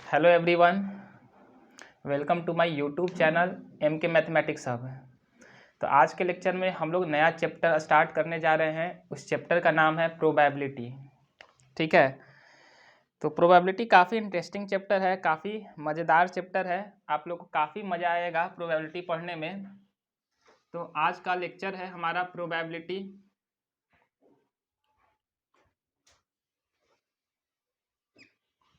Hello everyone, welcome to my YouTube channel M K mathematics hub. तो आज के lecture में हम लोग नया चैप्टर स्टार्ट करने जा रहे हैं। उस चैप्टर का नाम है प्रोबेबिलिटी। ठीक है, तो प्रोबेबिलिटी काफ़ी इंटरेस्टिंग चैप्टर है, काफ़ी मज़ेदार चैप्टर है। आप लोग को काफ़ी मज़ा आएगा प्रोबेबिलिटी पढ़ने में। तो आज का लेक्चर है हमारा प्रोबेबिलिटी।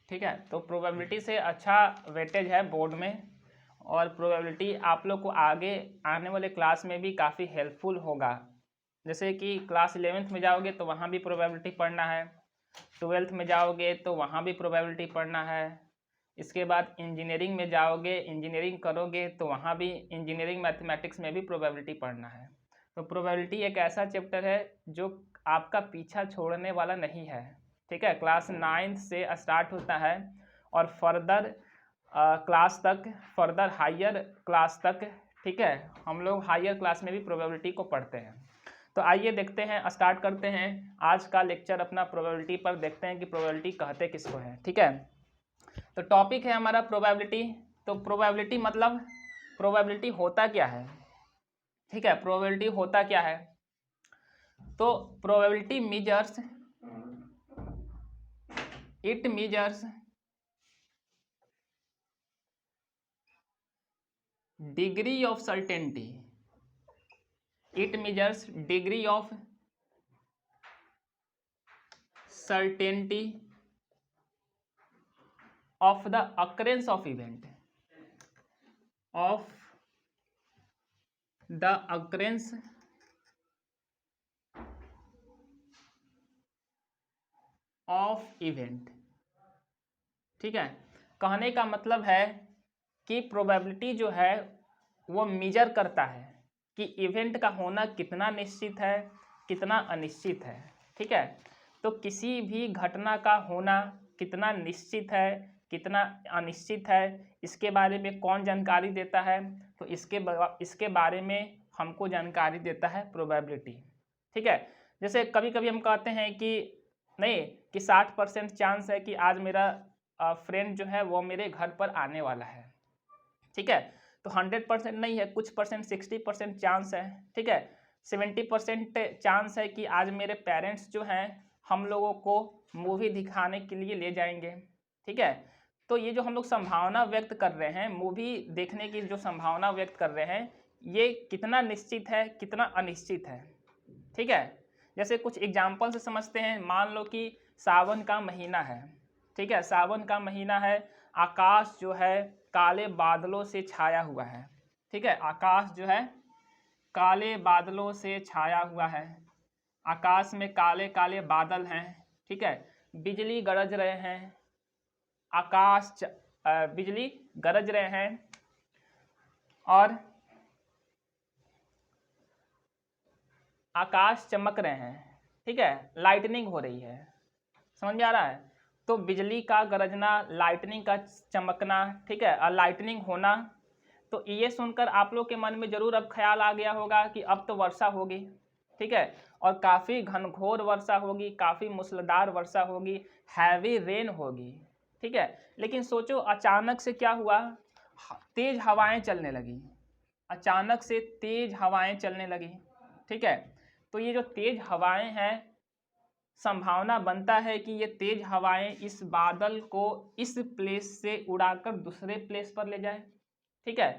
ठीक है, तो प्रोबेबिलिटी से अच्छा वेटेज है बोर्ड में, और प्रोबेबिलिटी आप लोग को आगे आने वाले क्लास में भी काफ़ी हेल्पफुल होगा। जैसे कि क्लास 11th में जाओगे तो वहाँ भी प्रोबेबिलिटी पढ़ना है, 12th में जाओगे तो वहाँ भी प्रोबेबिलिटी पढ़ना है। इसके बाद इंजीनियरिंग में जाओगे, इंजीनियरिंग करोगे तो वहाँ भी इंजीनियरिंग मैथमेटिक्स में भी प्रोबेबिलिटी पढ़ना है। तो प्रोबेबिलिटी एक ऐसा चैप्टर है जो आपका पीछा छोड़ने वाला नहीं है। ठीक है, क्लास 9th से स्टार्ट होता है और फर्दर क्लास तक, फर्दर हायर क्लास तक। ठीक है, हम लोग हायर क्लास में भी प्रोबेबिलिटी को पढ़ते हैं। तो आइए देखते हैं, स्टार्ट करते हैं आज का लेक्चर अपना प्रोबेबिलिटी पर। देखते हैं कि प्रोबेबिलिटी कहते किसको है। ठीक है, तो टॉपिक है हमारा प्रोबेबिलिटी। तो प्रोबेबिलिटी मतलब प्रोबेबिलिटी होता क्या है। ठीक है, प्रोबेबिलिटी होता क्या है। तो probability measures, it measures degree of certainty. It measures degree of certainty of the occurrence of event, of the occurrence of event। ठीक है, कहने का मतलब है कि प्रोबेबिलिटी जो है वो मेजर करता है कि इवेंट का होना कितना निश्चित है, कितना अनिश्चित है। ठीक है, तो किसी भी घटना का होना कितना निश्चित है, कितना अनिश्चित है, इसके बारे में कौन जानकारी देता है। तो इसके बारे में हमको जानकारी देता है प्रोबेबिलिटी। ठीक है, जैसे कभी कभी हम कहते हैं कि नहीं, कि 60% चांस है कि आज मेरा फ्रेंड जो है वो मेरे घर पर आने वाला है। ठीक है, तो 100% नहीं है, कुछ परसेंट 60% चांस है। ठीक है, 70% चांस है कि आज मेरे पेरेंट्स जो हैं हम लोगों को मूवी दिखाने के लिए ले जाएंगे। ठीक है, तो ये जो हम लोग संभावना व्यक्त कर रहे हैं, मूवी देखने की जो संभावना व्यक्त कर रहे हैं, ये कितना निश्चित है, कितना अनिश्चित है। ठीक है, जैसे कुछ एग्जाम्पल से समझते हैं। मान लो कि सावन का महीना है। ठीक है, सावन का महीना है, आकाश जो है काले बादलों से छाया हुआ है। ठीक है, आकाश जो है काले बादलों से छाया हुआ है, आकाश में काले काले बादल हैं। ठीक है, बिजली गरज रहे हैं, बिजली गरज रहे हैं और आकाश चमक रहे हैं। ठीक है, लाइटनिंग हो रही है। समझ में आ रहा है। तो बिजली का गरजना, लाइटनिंग का चमकना, ठीक है, और लाइटनिंग होना। तो ये सुनकर आप लोग के मन में जरूर अब ख्याल आ गया होगा कि अब तो वर्षा होगी। ठीक है, और काफ़ी घनघोर वर्षा होगी, काफ़ी मूसलाधार वर्षा होगी, हैवी रेन होगी। ठीक है, लेकिन सोचो अचानक से क्या हुआ, तेज हवाएं चलने लगी। अचानक से तेज हवाएं चलने लगी। ठीक है, तो ये जो तेज हवाएं हैं, संभावना बनता है कि ये तेज हवाएं इस बादल को इस प्लेस से उड़ाकर दूसरे प्लेस पर ले जाए। ठीक है,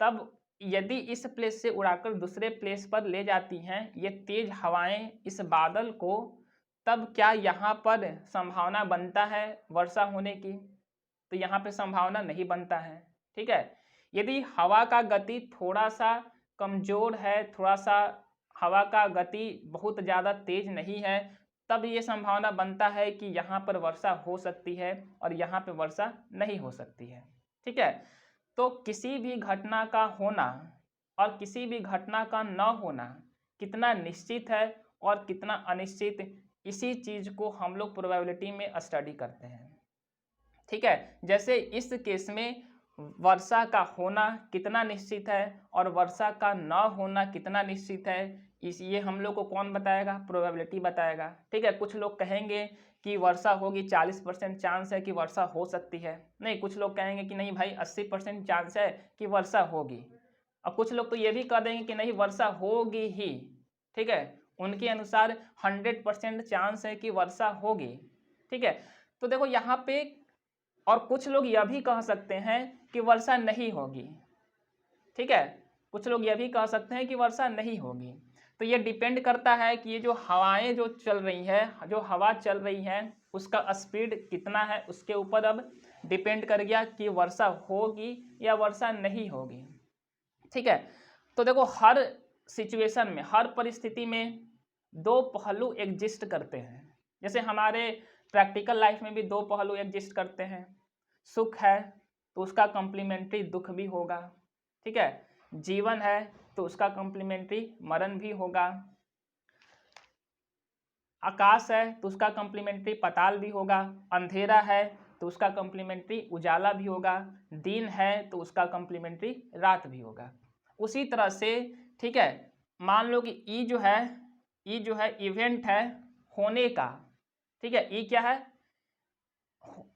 तब यदि इस प्लेस से उड़ाकर दूसरे प्लेस पर ले जाती हैं ये तेज हवाएं इस बादल को, तब क्या यहाँ पर संभावना बनता है वर्षा होने की। तो यहाँ पे संभावना नहीं बनता है। ठीक है, यदि हवा का गति थोड़ा सा कमजोर है, थोड़ा सा हवा का गति बहुत ज़्यादा तेज नहीं है, तब ये संभावना बनता है कि यहाँ पर वर्षा हो सकती है और यहाँ पे वर्षा नहीं हो सकती है। ठीक है, तो किसी भी घटना का होना और किसी भी घटना का न होना कितना निश्चित है और कितना अनिश्चित, इसी चीज़ को हम लोग प्रोबेबिलिटी में स्टडी करते हैं। ठीक है, जैसे इस केस में वर्षा का होना कितना निश्चित है और वर्षा का न होना कितना निश्चित है, ये हम लोग को कौन बताएगा? प्रोबेबिलिटी बताएगा। ठीक है, कुछ लोग कहेंगे कि वर्षा होगी, 40% चांस है कि वर्षा हो सकती है। नहीं, कुछ लोग कहेंगे कि नहीं भाई 80% चांस है कि वर्षा होगी। और कुछ लोग तो ये भी कह देंगे कि नहीं वर्षा होगी ही। ठीक है, उनके अनुसार 100% चांस है कि वर्षा होगी। ठीक है, तो देखो यहाँ पे, और कुछ लोग यह भी कह सकते हैं कि वर्षा नहीं होगी। ठीक है, कुछ लोग यह भी कह सकते हैं कि वर्षा नहीं होगी। तो ये डिपेंड करता है कि ये जो हवाएं जो चल रही है, जो हवा चल रही है, उसका स्पीड कितना है, उसके ऊपर अब डिपेंड कर गया कि वर्षा होगी या वर्षा नहीं होगी। ठीक है, तो देखो हर सिचुएशन में, हर परिस्थिति में दो पहलू एग्जिस्ट करते हैं। जैसे हमारे प्रैक्टिकल लाइफ में भी दो पहलू एग्जिस्ट करते हैं। सुख है तो उसका कॉम्प्लीमेंट्री दुख भी होगा। ठीक है, जीवन है तो उसका कॉम्प्लीमेंट्री मरण भी होगा। आकाश है तो उसका कॉम्प्लीमेंट्री पाताल भी होगा। अंधेरा है तो उसका कॉम्प्लीमेंट्री उजाला भी होगा। दिन है तो उसका कॉम्प्लीमेंट्री रात भी होगा। उसी तरह से ठीक है, मान लो कि ई जो है इवेंट है होने का। ठीक है, ई क्या है?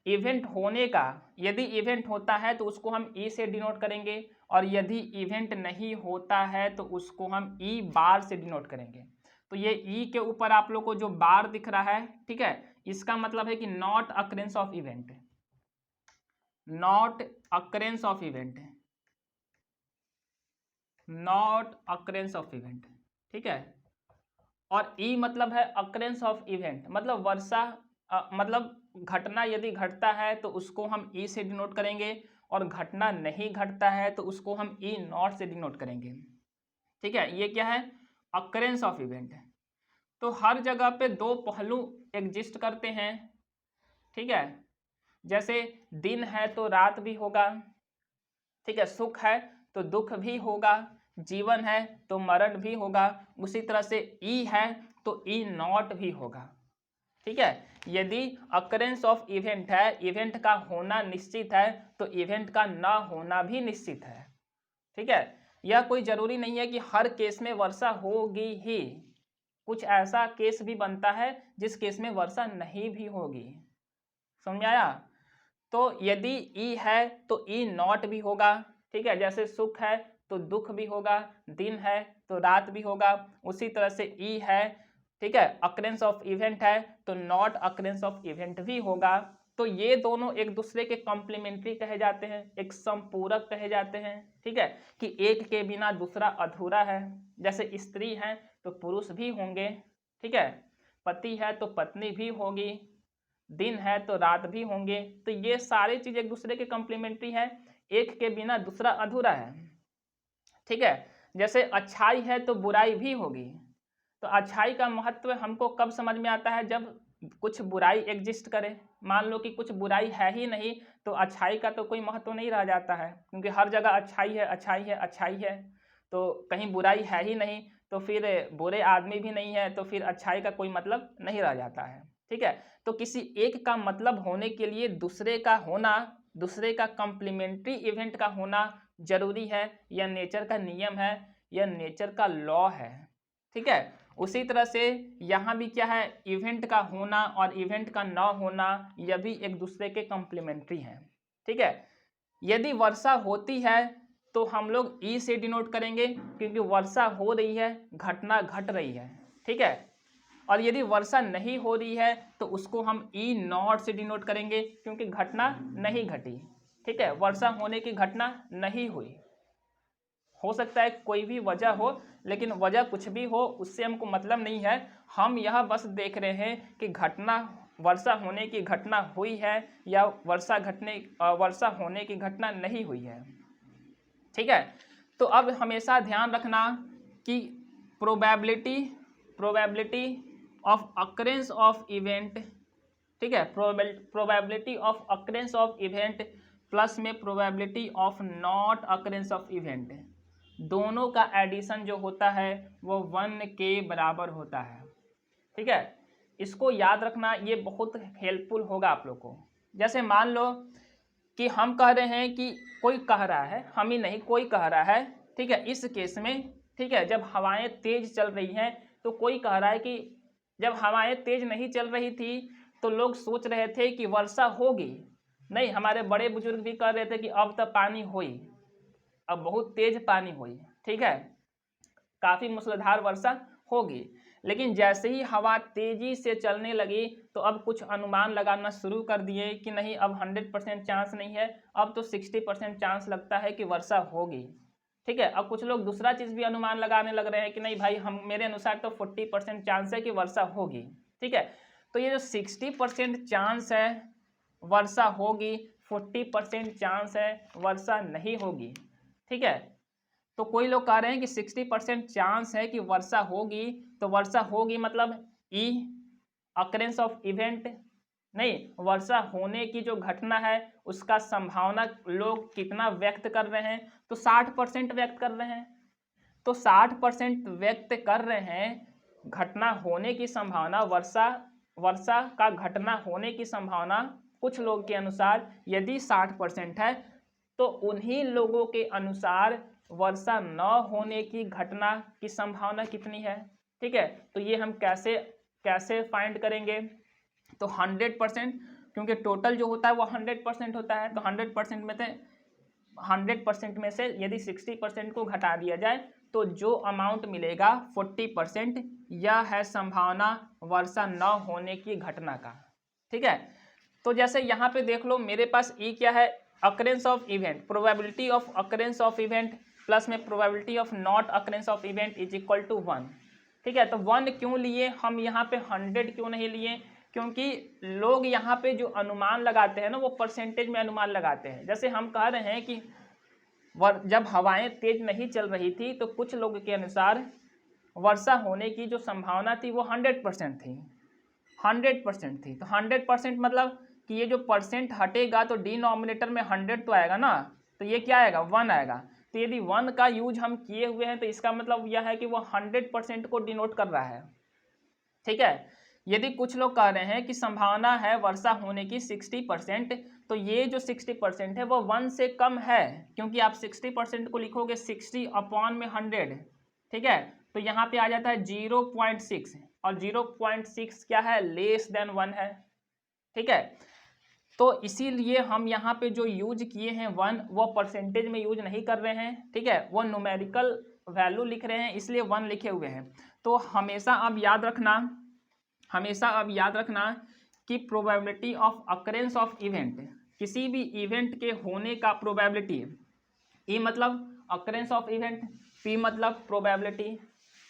इवेंट होने का। यदि इवेंट होता है तो उसको हम ई से डिनोट करेंगे, और यदि इवेंट नहीं होता है तो उसको हम ई बार से डिनोट करेंगे। तो ये ई के ऊपर आप लोग को जो बार दिख रहा है, ठीक है, इसका मतलब है कि not occurrence of event, not occurrence of event, not occurrence of event. ठीक है, और ई मतलब है अकरेंस ऑफ इवेंट, मतलब वर्षा मतलब घटना यदि घटता है तो उसको हम ई से डिनोट करेंगे, और घटना नहीं घटता है तो उसको हम ई नॉट से डिनोट करेंगे। ठीक है, ये क्या है? Occurrence of event. तो हर जगह पे दो पहलू एग्जिस्ट करते हैं। ठीक है, जैसे दिन है तो रात भी होगा। ठीक है, सुख है तो दुख भी होगा, जीवन है तो मरण भी होगा। उसी तरह से ई है तो ई नॉट भी होगा। ठीक है, यदि अकरेंस ऑफ इवेंट है, इवेंट का होना निश्चित है, तो इवेंट का ना होना भी निश्चित है। ठीक है, यह कोई जरूरी नहीं है कि हर केस में वर्षा होगी ही। कुछ ऐसा केस भी बनता है जिस केस में वर्षा नहीं भी होगी। समझ आया? तो यदि ई है तो ई नॉट भी होगा। ठीक है, जैसे सुख है तो दुख भी होगा, दिन है तो रात भी होगा। उसी तरह से ई है, ठीक है, अकरेंस ऑफ इवेंट है तो नॉट अकरेंस ऑफ इवेंट भी होगा। तो ये दोनों एक दूसरे के कॉम्प्लीमेंट्री कहे जाते हैं, एक संपूरक कहे जाते हैं। ठीक है, कि एक के बिना दूसरा अधूरा है। जैसे स्त्री है तो पुरुष भी होंगे। ठीक है, पति है तो पत्नी भी होगी, दिन है तो रात भी होंगे। तो ये सारी चीज एक दूसरे के कॉम्प्लीमेंट्री है, एक के बिना दूसरा अधूरा है। ठीक है, जैसे अच्छाई है तो बुराई भी होगी। तो अच्छाई का महत्व हमको कब समझ में आता है? जब कुछ बुराई एग्जिस्ट करे। मान लो कि कुछ बुराई है ही नहीं तो अच्छाई का तो कोई महत्व नहीं रह जाता है, क्योंकि हर जगह अच्छाई है, अच्छाई है, अच्छाई है। तो कहीं बुराई है ही नहीं तो फिर बुरे आदमी भी नहीं है, तो फिर अच्छाई का कोई मतलब नहीं रह जाता है। ठीक है, तो किसी एक का मतलब होने के लिए दूसरे का होना, दूसरे का कॉम्प्लीमेंट्री इवेंट का होना जरूरी है। यह नेचर का नियम है, यह नेचर का लॉ है। ठीक है, उसी तरह से यहाँ भी क्या है? इवेंट का होना और इवेंट का ना होना, यह भी एक दूसरे के कॉम्प्लीमेंट्री हैं। ठीक है, यदि वर्षा होती है तो हम लोग ई से डिनोट करेंगे, क्योंकि वर्षा हो रही है, घटना घट रही है। ठीक है, और यदि वर्षा नहीं हो रही है तो उसको हम ई नॉट से डिनोट करेंगे, क्योंकि घटना नहीं घटी। ठीक है, वर्षा होने की घटना नहीं हुई। हो सकता है कोई भी वजह हो, लेकिन वजह कुछ भी हो उससे हमको मतलब नहीं है। हम यह बस देख रहे हैं कि घटना, वर्षा होने की घटना हुई है या वर्षा होने की घटना नहीं हुई है। ठीक है, तो अब हमेशा ध्यान रखना कि probability of occurrence of event, ठीक है, probability of occurrence of event plus में probability of not occurrence of event, दोनों का एडिशन जो होता है वो 1 के बराबर होता है। ठीक है, इसको याद रखना, ये बहुत हेल्पफुल होगा आप लोग को। जैसे मान लो कि हम कह रहे हैं कि कोई कह रहा है, हम ही नहीं कोई कह रहा है। ठीक है, इस केस में ठीक है, जब हवाएं तेज चल रही हैं तो कोई कह रहा है कि जब हवाएं तेज नहीं चल रही थी तो लोग सोच रहे थे कि वर्षा होगी, नहीं, हमारे बड़े बुजुर्ग भी कह रहे थे कि अब तो पानी हुई, अब बहुत तेज पानी हुई, ठीक है, काफी मूसलाधार वर्षा होगी। लेकिन जैसे ही हवा तेजी से चलने लगी तो अब कुछ अनुमान लगाना शुरू कर दिए कि नहीं, अब 100% चांस नहीं है, अब तो 60% चांस लगता है कि वर्षा होगी, ठीक है। अब कुछ लोग दूसरा चीज भी अनुमान लगाने लग रहे हैं कि नहीं भाई, हम मेरे अनुसार तो 40% चांस है कि वर्षा होगी, ठीक है। तो ये जो 60% चांस है वर्षा होगी, 40% चांस है वर्षा नहीं होगी, ठीक है। तो कोई लोग कह रहे हैं कि 60% चांस है कि वर्षा होगी, तो वर्षा होगी मतलब ई अकरेंस ऑफ इवेंट, नहीं, वर्षा होने की जो घटना है उसका संभावना लोग कितना व्यक्त कर रहे हैं, तो 60% व्यक्त कर रहे हैं। तो 60% व्यक्त कर रहे हैं घटना होने की संभावना, वर्षा का घटना होने की संभावना कुछ लोग के अनुसार यदि 60% है तो उन्हीं लोगों के अनुसार वर्षा न होने की घटना की संभावना कितनी है, ठीक है। तो ये हम कैसे कैसे फाइंड करेंगे, तो 100%, क्योंकि टोटल जो होता है वो 100% होता है, तो 100% में से यदि 60% को घटा दिया जाए तो जो अमाउंट मिलेगा 40%, यह है संभावना वर्षा न होने की घटना का, ठीक है। तो जैसे यहाँ पे देख लो, मेरे पास ई क्या है, occurrence of event, probability of occurrence of event plus में probability of not occurrence of event is equal to 1, ठीक है। तो 1 क्यों लिए हम यहाँ पे, 100 क्यों नहीं लिए, क्योंकि लोग यहाँ पे जो अनुमान लगाते हैं ना वो परसेंटेज में अनुमान लगाते हैं। जैसे हम कह रहे हैं कि जब हवाएं तेज नहीं चल रही थी तो कुछ लोग के अनुसार वर्षा होने की जो संभावना थी वो 100% थी, 100% थी। तो 100% मतलब कि ये जो परसेंट हटेगा तो डिनोमिनेटर में 100 तो आएगा ना, तो ये क्या आएगा, 1 आएगा। तो यदि 1 का यूज हम किए हुए हैं तो इसका मतलब यह है कि वो 100% को डिनोट कर रहा है, ठीक है। यदि कुछ लोग कह रहे हैं कि संभावना है वर्षा होने की 60%, तो ये जो 60% है वो 1 से कम है, क्योंकि आप 60% को लिखोगे 60 अपॉन में 100, ठीक है। तो यहाँ पे आ जाता है 0.6, और 0.6 क्या है, लेस देन 1 है, ठीक है। तो इसीलिए हम यहाँ पे जो यूज किए हैं 1, वो परसेंटेज में यूज नहीं कर रहे हैं, ठीक है, वो न्यूमेरिकल वैल्यू लिख रहे हैं, इसलिए 1 लिखे हुए हैं। तो हमेशा अब याद रखना कि probability of occurrence of event, किसी भी इवेंट के होने का प्रोबेबिलिटी, ई मतलब अकरेंस ऑफ इवेंट, पी मतलब प्रोबेबिलिटी,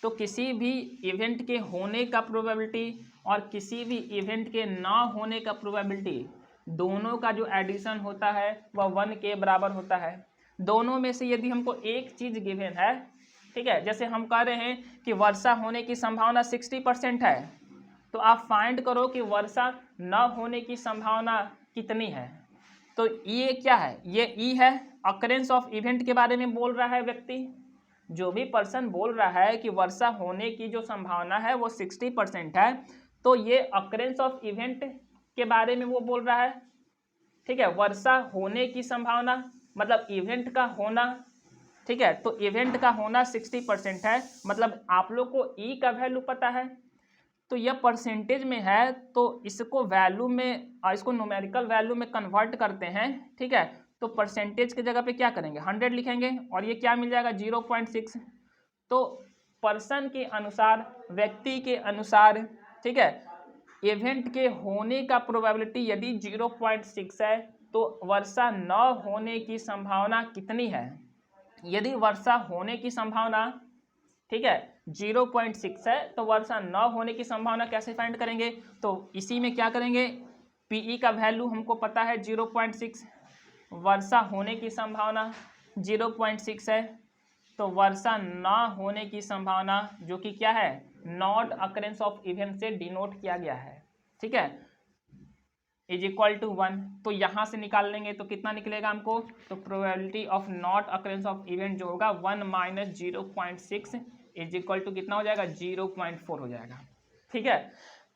तो किसी भी इवेंट के होने का प्रोबेबिलिटी और किसी भी इवेंट के ना होने का प्रोबेबिलिटी, दोनों का जो एडिशन होता है वह 1 के बराबर होता है। दोनों में से यदि हमको एक चीज गिवन है, ठीक है, जैसे हम कह रहे हैं कि वर्षा होने की संभावना 60% है, तो आप फाइंड करो कि वर्षा न होने की संभावना कितनी है। तो ये क्या है, ये ई है, अकरेंस ऑफ इवेंट के बारे में बोल रहा है व्यक्ति, जो भी पर्सन बोल रहा है कि वर्षा होने की जो संभावना है वो 60% है, तो ये अकरेंस ऑफ इवेंट के बारे में वो बोल रहा है, ठीक है। वर्षा होने की संभावना मतलब इवेंट का होना, ठीक है, तो इवेंट का होना 60% है, मतलब आप लोग को ई का वैल्यू पता है, तो यह परसेंटेज में है, तो इसको वैल्यू में, इसको न्यूमेरिकल वैल्यू में कन्वर्ट करते हैं, ठीक है। तो परसेंटेज की जगह पे क्या करेंगे, 100 लिखेंगे, और ये क्या मिल जाएगा, 0.6। तो पर्सन के अनुसार, व्यक्ति के अनुसार, ठीक है, इवेंट के होने का प्रोबेबिलिटी यदि 0.6 है तो वर्षा न होने की संभावना कितनी है। यदि वर्षा होने की संभावना, ठीक है, 0.6 है, तो वर्षा न होने की संभावना कैसे फाइंड करेंगे, तो इसी में क्या करेंगे, पीई का वैल्यू हमको पता है 0.6, वर्षा होने की संभावना 0.6 है, तो वर्षा न होने की संभावना जो कि क्या है, नॉट अकरेंस ऑफ इवेंट से डिनोट किया गया है, ठीक है, इज इक्वल टू 1। तो यहाँ से निकाल लेंगे तो कितना निकलेगा हमको, तो probability of not occurrence of event जो होगा 1 माइनस 0.6 इज इक्वल टू कितना हो जाएगा, 0.4 हो जाएगा, ठीक है।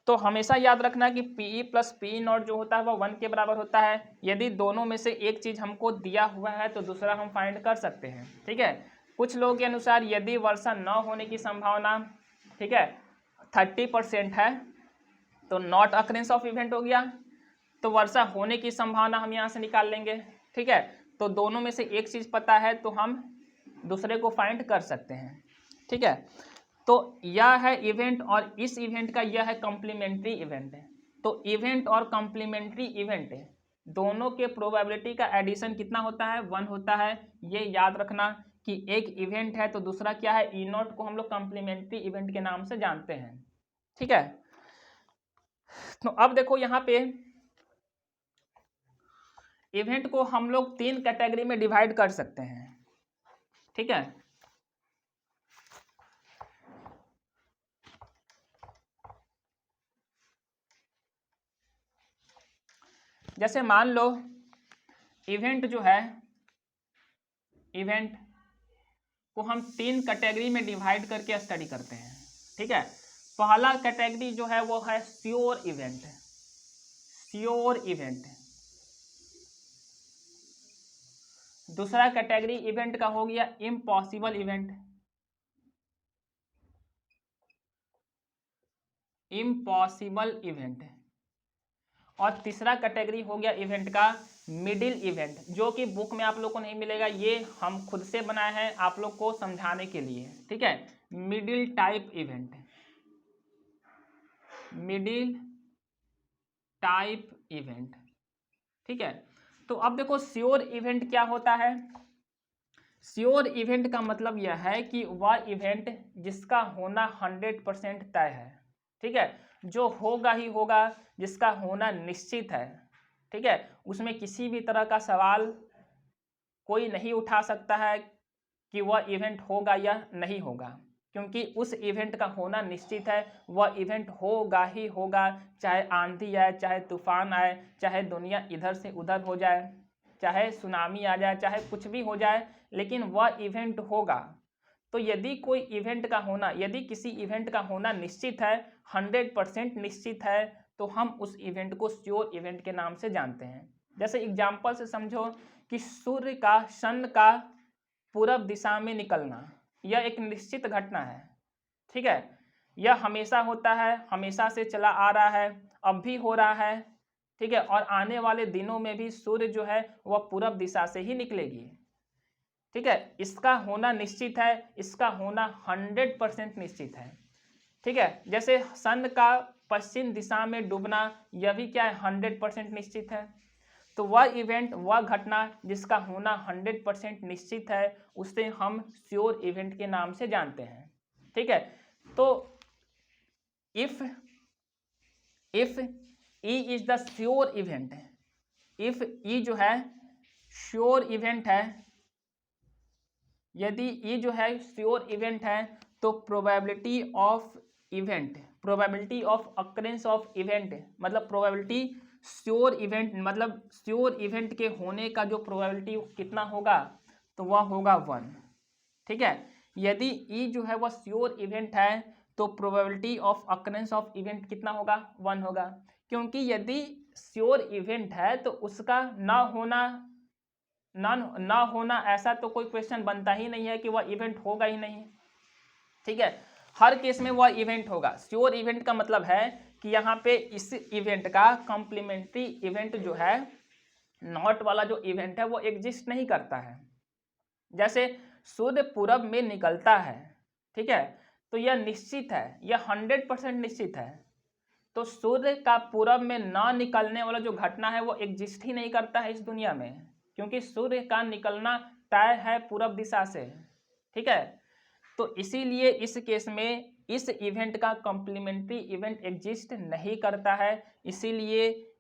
तो हमेशा याद रखना कि पीई प्लस पी नॉट जो होता है वह 1 के बराबर होता है। यदि दोनों में से एक चीज़ हमको दिया हुआ है तो दूसरा हम फाइंड कर सकते हैं, ठीक है। कुछ लोगों के अनुसार यदि वर्षा न होने की संभावना, ठीक है, 30% है तो नॉट अकरेंस ऑफ इवेंट हो गया। तो वर्षा होने की संभावना हम यहाँ से निकाल लेंगे, ठीक है। तो दोनों में से एक चीज़ पता है तो हम दूसरे को फाइंड कर सकते हैं, ठीक है। तो यह है इवेंट और इस इवेंट का यह है कॉम्प्लीमेंट्री इवेंट है। तो इवेंट और कॉम्प्लीमेंट्री इवेंट दोनों के प्रोबेबिलिटी का एडिशन कितना होता है, 1 होता है। ये याद रखना कि एक इवेंट है तो दूसरा क्या है, ई नॉट को हम लोग कॉम्प्लीमेंट्री इवेंट के नाम से जानते हैं, ठीक है। तो अब देखो यहाँ पे इवेंट को हम लोग 3 कैटेगरी में डिवाइड कर सकते हैं, ठीक है। जैसे मान लो इवेंट जो है, इवेंट को हम 3 कैटेगरी में डिवाइड करके स्टडी करते हैं, ठीक है। पहला कैटेगरी जो है वो है श्योर इवेंट, श्योर इवेंट। दूसरा कैटेगरी इवेंट का हो गया इम्पॉसिबल इवेंट, इम्पॉसिबल इवेंट। और तीसरा कैटेगरी हो गया इवेंट का मिडिल इवेंट, जो कि बुक में आप लोग को नहीं मिलेगा, ये हम खुद से बनाए हैं आप लोग को समझाने के लिए, ठीक है। Middle type event, middle type event, ठीक है। तो अब देखो श्योर इवेंट क्या होता है। श्योर इवेंट का मतलब यह है कि वह इवेंट जिसका होना 100% तय है, ठीक है, जो होगा ही होगा, जिसका होना निश्चित है, ठीक है। उसमें किसी भी तरह का सवाल कोई नहीं उठा सकता है कि वह इवेंट होगा या नहीं होगा, क्योंकि उस इवेंट का होना निश्चित है। वह इवेंट होगा ही होगा, चाहे आंधी आए, चाहे तूफान आए, चाहे दुनिया इधर से उधर हो जाए, चाहे सुनामी आ जाए, चाहे कुछ भी हो जाए, लेकिन वह इवेंट होगा। तो यदि कोई इवेंट का होना, यदि किसी इवेंट का होना निश्चित है, 100% निश्चित है, तो हम उस इवेंट को श्योर इवेंट के नाम से जानते हैं। जैसे एग्जाम्पल से समझो कि सूर्य का, सन का पूरब दिशा में निकलना, यह एक निश्चित घटना है, ठीक है। यह हमेशा होता है, हमेशा से चला आ रहा है, अब भी हो रहा है, ठीक है। और आने वाले दिनों में भी सूर्य जो है वह पूरब दिशा से ही निकलेगी, ठीक है। इसका होना निश्चित है, इसका होना 100% निश्चित है, ठीक है। जैसे सन का पश्चिम दिशा में डूबना, यह भी क्या है, 100% निश्चित है। तो वह इवेंट, वह घटना जिसका होना 100% निश्चित है, उसे हम श्योर इवेंट के नाम से जानते हैं, ठीक है। तो if E is the sure event, if E जो है श्योर इवेंट है, यदि ई जो है श्योर इवेंट है, तो probability of event, probability of occurrence of event, मतलब प्रोबेबिलिटी श्योर इवेंट, मतलब श्योर इवेंट के होने का जो प्रोबेबिलिटी कितना होगा, तो वह होगा 1, ठीक है। यदि ई जो है वह श्योर इवेंट है तो probability of occurrence of event कितना होगा, 1 होगा। क्योंकि यदि श्योर इवेंट है तो उसका ना होना ऐसा तो कोई क्वेश्चन बनता ही नहीं है कि वह इवेंट होगा ही नहीं, ठीक है। हर केस में वह इवेंट होगा। श्योर इवेंट का मतलब है कि यहाँ पे इस इवेंट का कॉम्प्लीमेंट्री इवेंट जो है, नॉट वाला जो इवेंट है वो एग्जिस्ट नहीं करता है। जैसे सूर्य पूरब में निकलता है, ठीक है, तो यह निश्चित है, यह 100% निश्चित है। तो सूर्य का पूरब में ना निकलने वाला जो घटना है वो एग्जिस्ट ही नहीं करता है इस दुनिया में, क्योंकि सूर्य का निकलना तय है पूरब दिशा से, ठीक है। तो इसीलिए इस केस में इस इवेंट का कॉम्प्लीमेंट्री इवेंट एग्जिस्ट नहीं करता है। इसीलिए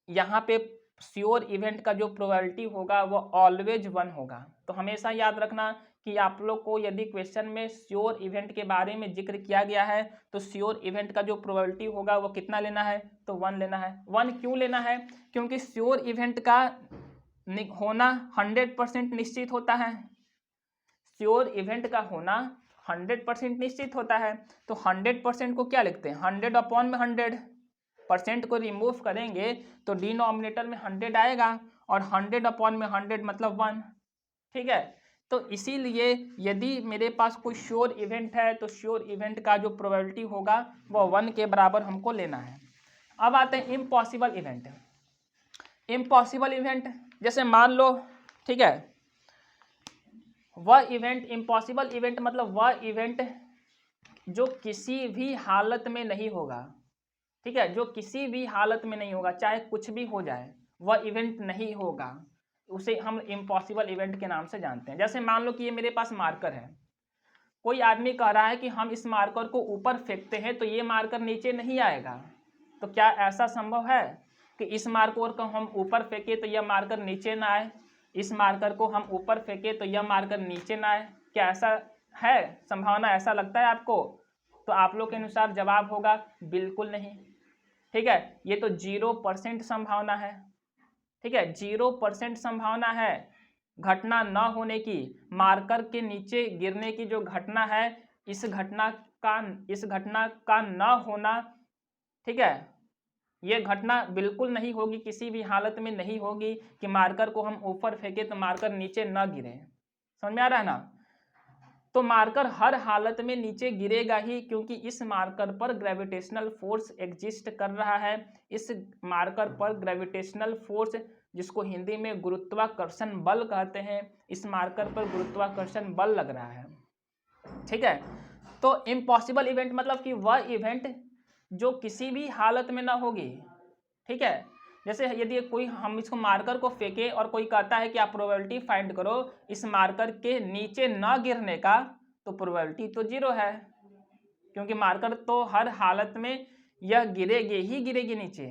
यहाँ पे श्योर इवेंट का जो प्रोबेबिलिटी होगा वो ऑलवेज 1 होगा। तो हमेशा याद रखना कि आप लोग को यदि क्वेश्चन में श्योर इवेंट के बारे में जिक्र किया गया है तो श्योर इवेंट का जो प्रोबेबिलिटी होगा वो कितना लेना है, तो 1 लेना है। 1 क्यों लेना है, क्योंकि श्योर इवेंट का होना 100% निश्चित होता है। श्योर इवेंट का होना 100% निश्चित होता है। तो 100% को क्या लिखते हैं, 100/100, को रिमूव करेंगे तो डिनोमिनेटर में 100 आएगा और 100/100 मतलब 1, ठीक है। तो इसीलिए यदि मेरे पास कोई श्योर इवेंट है तो श्योर इवेंट का जो प्रोबेबिलिटी होगा वो 1 के बराबर हमको लेना है। अब आते हैं इम्पॉसिबल इवेंट। इम्पॉसिबल इवेंट जैसे मान लो, ठीक है, वह इवेंट, इम्पॉसिबल इवेंट मतलब वह इवेंट जो किसी भी हालत में नहीं होगा, ठीक है, जो किसी भी हालत में नहीं होगा, चाहे कुछ भी हो जाए वह इवेंट नहीं होगा, उसे हम इम्पॉसिबल इवेंट के नाम से जानते हैं। जैसे मान लो कि ये मेरे पास मार्कर है, कोई आदमी कह रहा है कि हम इस मार्कर को ऊपर फेंकते हैं तो ये मार्कर नीचे नहीं आएगा। तो क्या ऐसा संभव है कि इस मार्कर को हम ऊपर फेंके तो यह मार्कर नीचे ना आए, इस मार्कर को हम ऊपर फेंके तो यह मार्कर नीचे ना आए? क्या ऐसा है संभावना? ऐसा लगता है आपको? तो आप लोग के अनुसार जवाब होगा बिल्कुल नहीं। ठीक है, ये तो 0% संभावना है। ठीक है, 0% संभावना है घटना न होने की। मार्कर के नीचे गिरने की जो घटना है, इस घटना का न होना, ठीक है, ये घटना बिल्कुल नहीं होगी, किसी भी हालत में नहीं होगी कि मार्कर को हम ऊपर फेंके तो मार्कर नीचे न गिरे। समझ में आ रहा है ना? तो मार्कर हर हालत में नीचे गिरेगा ही, क्योंकि इस मार्कर पर ग्रेविटेशनल फोर्स एग्जिस्ट कर रहा है। इस मार्कर पर ग्रेविटेशनल फोर्स, जिसको हिंदी में गुरुत्वाकर्षण बल कहते हैं, इस मार्कर पर गुरुत्वाकर्षण बल लग रहा है। ठीक है, तो इम्पॉसिबल इवेंट मतलब कि वह इवेंट जो किसी भी हालत में ना होगी। ठीक है, जैसे यदि कोई, हम इसको मार्कर को फेंके और कोई कहता है कि आप प्रोबेबिलिटी फाइंड करो इस मार्कर के नीचे ना गिरने का, तो प्रोबेबिलिटी तो 0 है, क्योंकि मार्कर तो हर हालत में यह गिरेगी ही गिरेगी नीचे।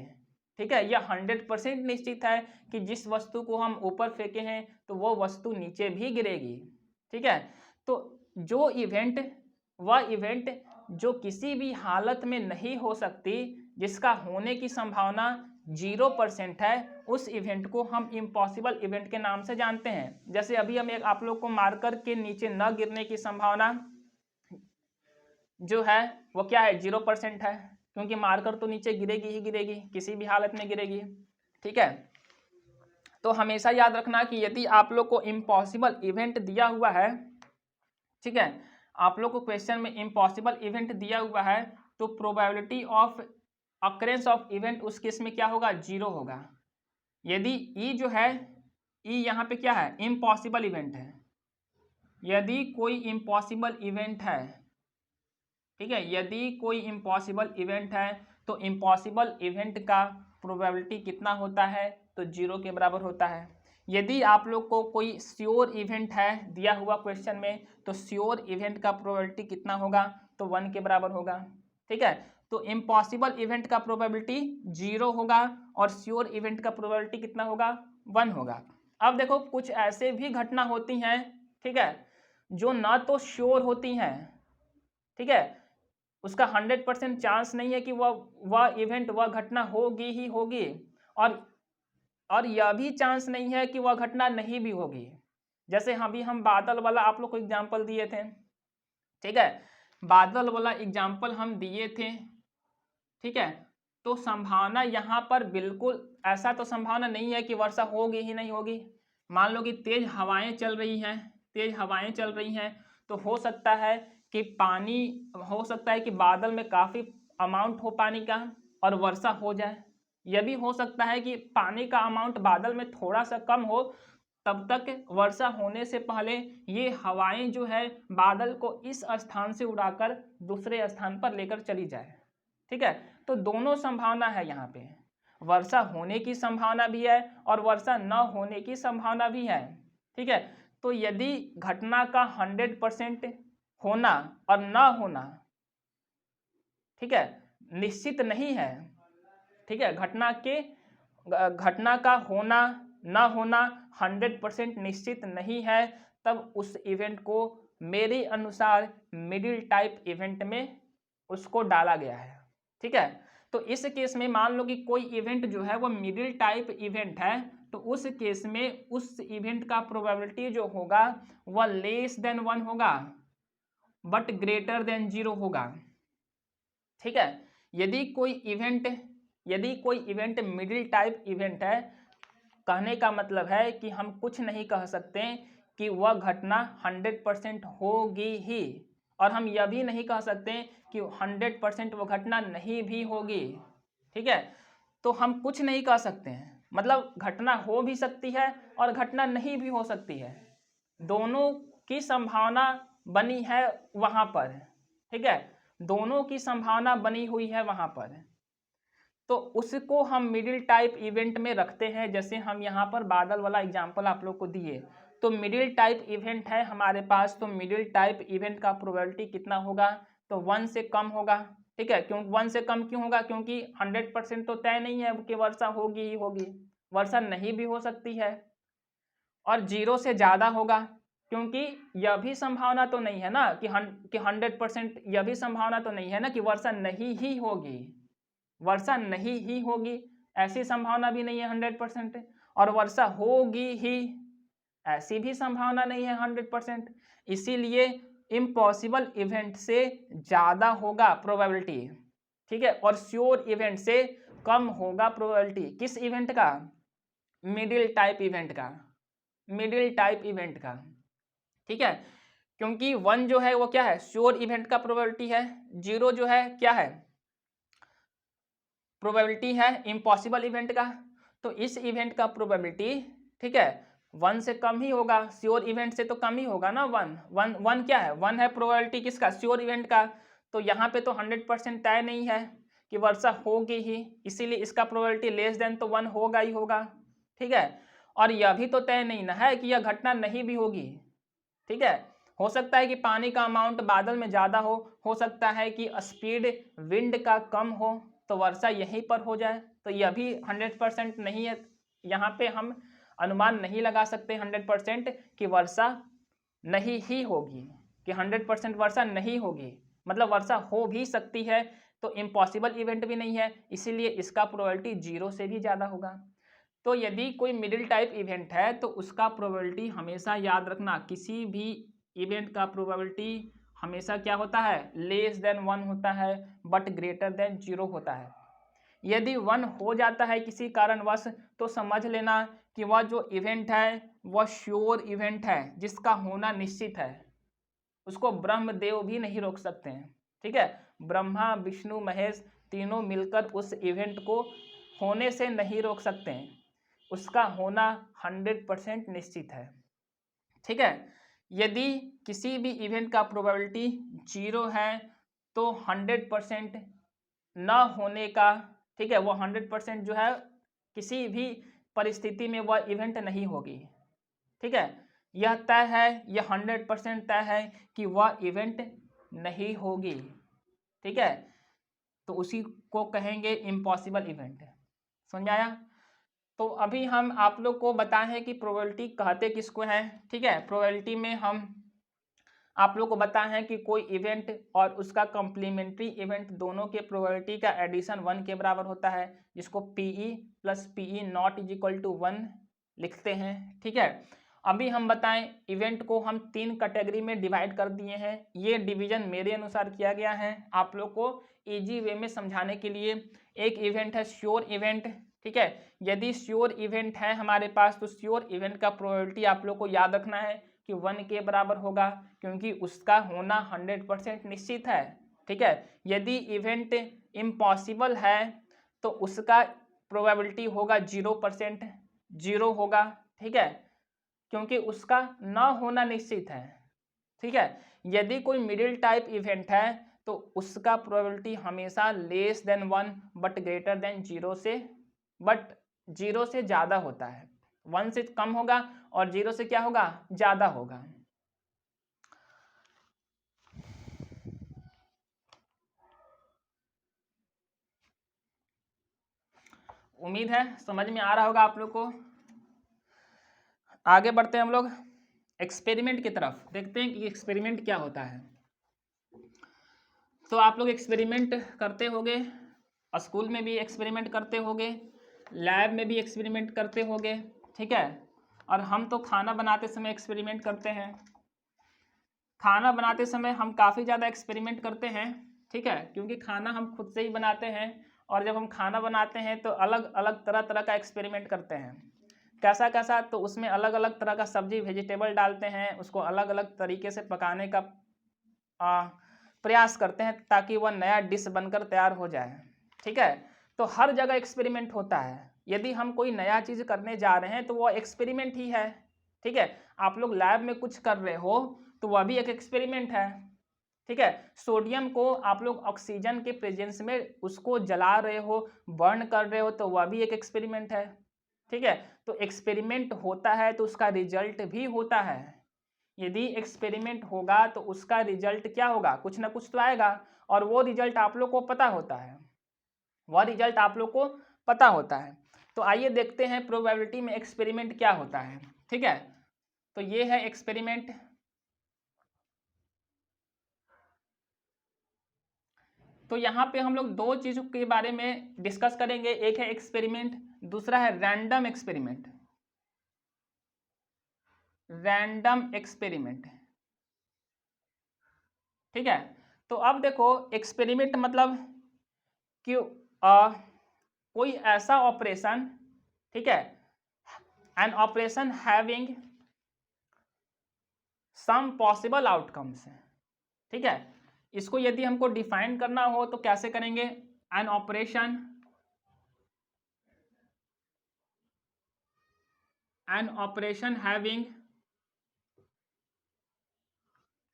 ठीक है, यह 100% निश्चित है कि जिस वस्तु को हम ऊपर फेंके हैं तो वो वस्तु नीचे भी गिरेगी। ठीक है, तो जो इवेंट, वह इवेंट जो किसी भी हालत में नहीं हो सकती, जिसका होने की संभावना 0% है, उस इवेंट को हम इम्पॉसिबल इवेंट के नाम से जानते हैं। जैसे अभी हम आप लोग को मार्कर के नीचे न गिरने की संभावना जो है वो क्या है, 0% है, क्योंकि मार्कर तो नीचे गिरेगी ही गिरेगी, किसी भी हालत में गिरेगी। ठीक है, तो हमेशा याद रखना कि यदि आप लोग को इम्पॉसिबल इवेंट दिया हुआ है, ठीक है, आप लोग को क्वेश्चन में इम्पॉसिबल इवेंट दिया हुआ है, तो probability of occurrence of event उस केस में क्या होगा, 0 होगा। यदि ई जो है, ई यहाँ पे क्या है, इम्पॉसिबल इवेंट है। यदि कोई इम्पॉसिबल इवेंट है, ठीक है, यदि कोई इम्पॉसिबल इवेंट है तो इम्पॉसिबल इवेंट का प्रोबेबिलिटी कितना होता है, तो 0 के बराबर होता है। यदि आप लोग को कोई श्योर इवेंट है दिया हुआ क्वेश्चन में, तो श्योर इवेंट का प्रोबेबिलिटी कितना होगा, तो 1 के बराबर होगा। ठीक है, तो इम्पॉसिबल इवेंट का प्रोबेबिलिटी 0 होगा और श्योर इवेंट का प्रोबेबिलिटी कितना होगा, 1 होगा। अब देखो, कुछ ऐसे भी घटना होती हैं, ठीक है, जो ना तो श्योर होती हैं, ठीक है, उसका 100% चांस नहीं है कि वह इवेंट, वह घटना होगी ही होगी, और यह भी चांस नहीं है कि वह घटना नहीं भी होगी। जैसे अभी हम बादल वाला आप लोग को एग्जाम्पल दिए थे, ठीक है, बादल वाला एग्जाम्पल हम दिए थे। ठीक है, तो संभावना यहाँ पर बिल्कुल ऐसा तो संभावना नहीं है कि वर्षा होगी ही नहीं होगी। मान लो कि तेज हवाएं चल रही हैं, तेज हवाएं चल रही हैं, तो हो सकता है कि पानी, हो सकता है कि बादल में काफ़ी अमाउंट हो पानी का और वर्षा हो जाए। यह भी हो सकता है कि पानी का अमाउंट बादल में थोड़ा सा कम हो, तब तक वर्षा होने से पहले ये हवाएं जो है बादल को इस स्थान से उड़ाकर दूसरे स्थान पर लेकर चली जाए। ठीक है, तो दोनों संभावना है यहाँ पे, वर्षा होने की संभावना भी है और वर्षा न होने की संभावना भी है। ठीक है, तो यदि घटना का 100% होना और न होना, ठीक है, निश्चित नहीं है, ठीक है, घटना का होना न होना 100% निश्चित नहीं है, तब उस इवेंट को मेरे अनुसार मिडिल टाइप इवेंट में उसको डाला गया है। ठीक है, तो इस केस में मान लो कि कोई इवेंट जो है वो मिडिल टाइप इवेंट है, तो उस केस में उस इवेंट का प्रोबेबिलिटी जो होगा वह लेस देन 1 होगा बट ग्रेटर देन 0 होगा। ठीक है, यदि कोई इवेंट मिडिल टाइप इवेंट है, कहने का मतलब है कि हम कुछ नहीं कह सकते कि वह घटना 100% होगी ही, और हम यह भी नहीं कह सकते कि 100% वो घटना नहीं भी होगी। ठीक है, तो हम कुछ नहीं कह सकते हैं, मतलब घटना हो भी सकती है और घटना नहीं भी हो सकती है, दोनों की संभावना बनी है वहाँ पर। ठीक है, दोनों की संभावना बनी हुई है वहाँ पर, तो उसको हम मिडिल टाइप इवेंट में रखते हैं। जैसे हम यहाँ पर बादल वाला एग्जाम्पल आप लोग को दिए, तो मिडिल टाइप इवेंट है हमारे पास, तो मिडिल टाइप इवेंट का प्रोबेबिलिटी कितना होगा, तो 1 से कम होगा। ठीक है, क्यों 1 से कम क्यों होगा, क्योंकि 100% तो तय नहीं है कि वर्षा होगी ही होगी, वर्षा नहीं भी हो सकती है। और 0 से ज़्यादा होगा, क्योंकि यह भी संभावना तो नहीं है ना कि 100%, यह भी संभावना तो नहीं है ना कि वर्षा नहीं ही होगी, वर्षा नहीं ही होगी, ऐसी संभावना भी नहीं है 100%, और वर्षा होगी ही ऐसी भी संभावना नहीं है 100%। इसीलिए इम्पॉसिबल इवेंट से ज़्यादा होगा प्रोबेबिलिटी। ठीक है, और श्योर इवेंट से कम होगा प्रोबेबिलिटी। किस इवेंट का, मिडिल टाइप इवेंट का, मिडिल टाइप इवेंट का। ठीक है, क्योंकि 1 जो है वो क्या है, श्योर इवेंट का प्रोबेबिलिटी है, 0 जो है क्या है, प्रोबेबिलिटी है इम्पॉसिबल इवेंट का। तो इस इवेंट का प्रोबेबिलिटी, ठीक है, 1 से कम ही होगा, श्योर इवेंट से तो कम ही होगा ना। 1 क्या है, 1 है प्रोबेबिलिटी किसका, श्योर इवेंट का। तो यहाँ पे तो 100% तय नहीं है कि वर्षा होगी ही, इसीलिए इसका प्रोबेबिलिटी लेस देन तो 1 होगा ही होगा। ठीक है, और यह भी तो तय नहीं ना है कि यह घटना नहीं भी होगी। ठीक है, हो सकता है कि पानी का अमाउंट बादल में ज़्यादा हो सकता है कि स्पीड विंड का कम हो, तो वर्षा यहीं पर हो जाए, तो यह भी 100% नहीं है। यहाँ पे हम अनुमान नहीं लगा सकते 100% कि वर्षा नहीं ही होगी, कि 100% वर्षा नहीं होगी, मतलब वर्षा हो भी सकती है, तो इम्पॉसिबल इवेंट भी नहीं है, इसीलिए इसका प्रोबेबिलिटी 0 से भी ज़्यादा होगा। तो यदि कोई मिडिल टाइप इवेंट है तो उसका प्रोबेबिलिटी हमेशा याद रखना, किसी भी इवेंट का प्रोबेबिलिटी हमेशा क्या होता है, लेस देन 1 होता है, बट ग्रेटर देन 0 होता है। यदि 1 हो जाता है किसी कारणवश, तो समझ लेना कि वह जो इवेंट है वह श्योर इवेंट है, जिसका होना निश्चित है, उसको ब्रह्मदेव भी नहीं रोक सकते हैं। ठीक है, ब्रह्मा विष्णु महेश तीनों मिलकर उस इवेंट को होने से नहीं रोक सकते हैं, उसका होना 100% निश्चित है। ठीक है, यदि किसी भी इवेंट का प्रोबेबिलिटी 0 है तो 100% न होने का, ठीक है, वो 100% जो है किसी भी परिस्थिति में वह इवेंट नहीं होगी। ठीक है, यह तय है, यह 100% तय है कि वह इवेंट नहीं होगी। ठीक है, तो उसी को कहेंगे इम्पॉसिबल इवेंट। समझ आया। तो अभी हम आप लोग को बताए हैं कि प्रोबेबिलिटी कहते किसको हैं। ठीक है, प्रोबेबिलिटी में हम आप लोग को बताए हैं कि कोई इवेंट और उसका कम्प्लीमेंट्री इवेंट दोनों के प्रोबेबिलिटी का एडिशन 1 के बराबर होता है, जिसको PE + PE नॉट = 1 लिखते हैं। ठीक है, अभी हम बताएं इवेंट को हम 3 कैटेगरी में डिवाइड कर दिए हैं। ये डिवीजन मेरे अनुसार किया गया है आप लोग को ईजी वे में समझाने के लिए। एक इवेंट है श्योर इवेंट। ठीक है, यदि श्योर इवेंट है हमारे पास तो श्योर इवेंट का प्रोबेबिलिटी आप लोग को याद रखना है कि 1 के बराबर होगा, क्योंकि उसका होना 100% निश्चित है। ठीक है, यदि इवेंट इम्पॉसिबल है तो उसका प्रोबेबिलिटी होगा 0%, 0 होगा। ठीक है, क्योंकि उसका न होना निश्चित है। ठीक है, यदि कोई मिडिल टाइप इवेंट है तो उसका प्रोबेबिलिटी हमेशा less than 1 but greater than 0 से, बट 0 से ज़्यादा होता है। 1 से कम होगा और 0 से क्या होगा, ज़्यादा होगा। उम्मीद है समझ में आ रहा होगा आप लोग को। आगे बढ़ते हैं हम लोग एक्सपेरिमेंट की तरफ, देखते हैं कि एक्सपेरिमेंट क्या होता है। तो आप लोग एक्सपेरिमेंट करते होंगे, स्कूल में भी एक्सपेरिमेंट करते होंगे, लैब में भी एक्सपेरिमेंट करते होंगे। ठीक है, और हम तो खाना बनाते समय एक्सपेरिमेंट करते हैं। खाना बनाते समय हम काफ़ी ज़्यादा एक्सपेरिमेंट करते हैं। ठीक है, क्योंकि खाना हम खुद से ही बनाते हैं, और जब हम खाना बनाते हैं तो अलग अलग तरह तरह का एक्सपेरिमेंट करते हैं। कैसा कैसा, तो उसमें अलग अलग तरह का सब्जी वेजिटेबल डालते हैं, उसको अलग अलग तरीके से पकाने का प्रयास करते हैं ताकि वह नया डिश बनकर तैयार हो जाए। ठीक है, तो हर जगह एक्सपेरिमेंट होता है। यदि हम कोई नया चीज़ करने जा रहे हैं तो वह एक्सपेरिमेंट ही है। ठीक है, आप लोग लैब में कुछ कर रहे हो तो वह भी एक एक्सपेरिमेंट है। ठीक है, सोडियम को आप लोग ऑक्सीजन के प्रेजेंस में उसको जला रहे हो, बर्न कर रहे हो, तो वह भी एक एक्सपेरिमेंट है। ठीक है, तो एक्सपेरिमेंट होता है तो उसका रिजल्ट भी होता है। यदि एक्सपेरिमेंट होगा तो उसका रिजल्ट क्या होगा, कुछ ना कुछ तो आएगा, और वो रिजल्ट आप लोग को पता होता है, वह रिजल्ट आप लोग को पता होता है। तो आइए देखते हैं प्रोबेबिलिटी में एक्सपेरिमेंट क्या होता है। ठीक है, तो ये है एक्सपेरिमेंट। तो यहाँ पे हम लोग दो चीज़ों के बारे में डिस्कस करेंगे, एक है एक्सपेरिमेंट, दूसरा है रैंडम एक्सपेरिमेंट। रैंडम एक्सपेरिमेंट, ठीक है। तो अब देखो एक्सपेरिमेंट मतलब कि कोई ऐसा ऑपरेशन, ठीक है, an operation having some possible outcomes, ठीक है। इसको यदि हमको डिफाइन करना हो तो कैसे करेंगे, an operation having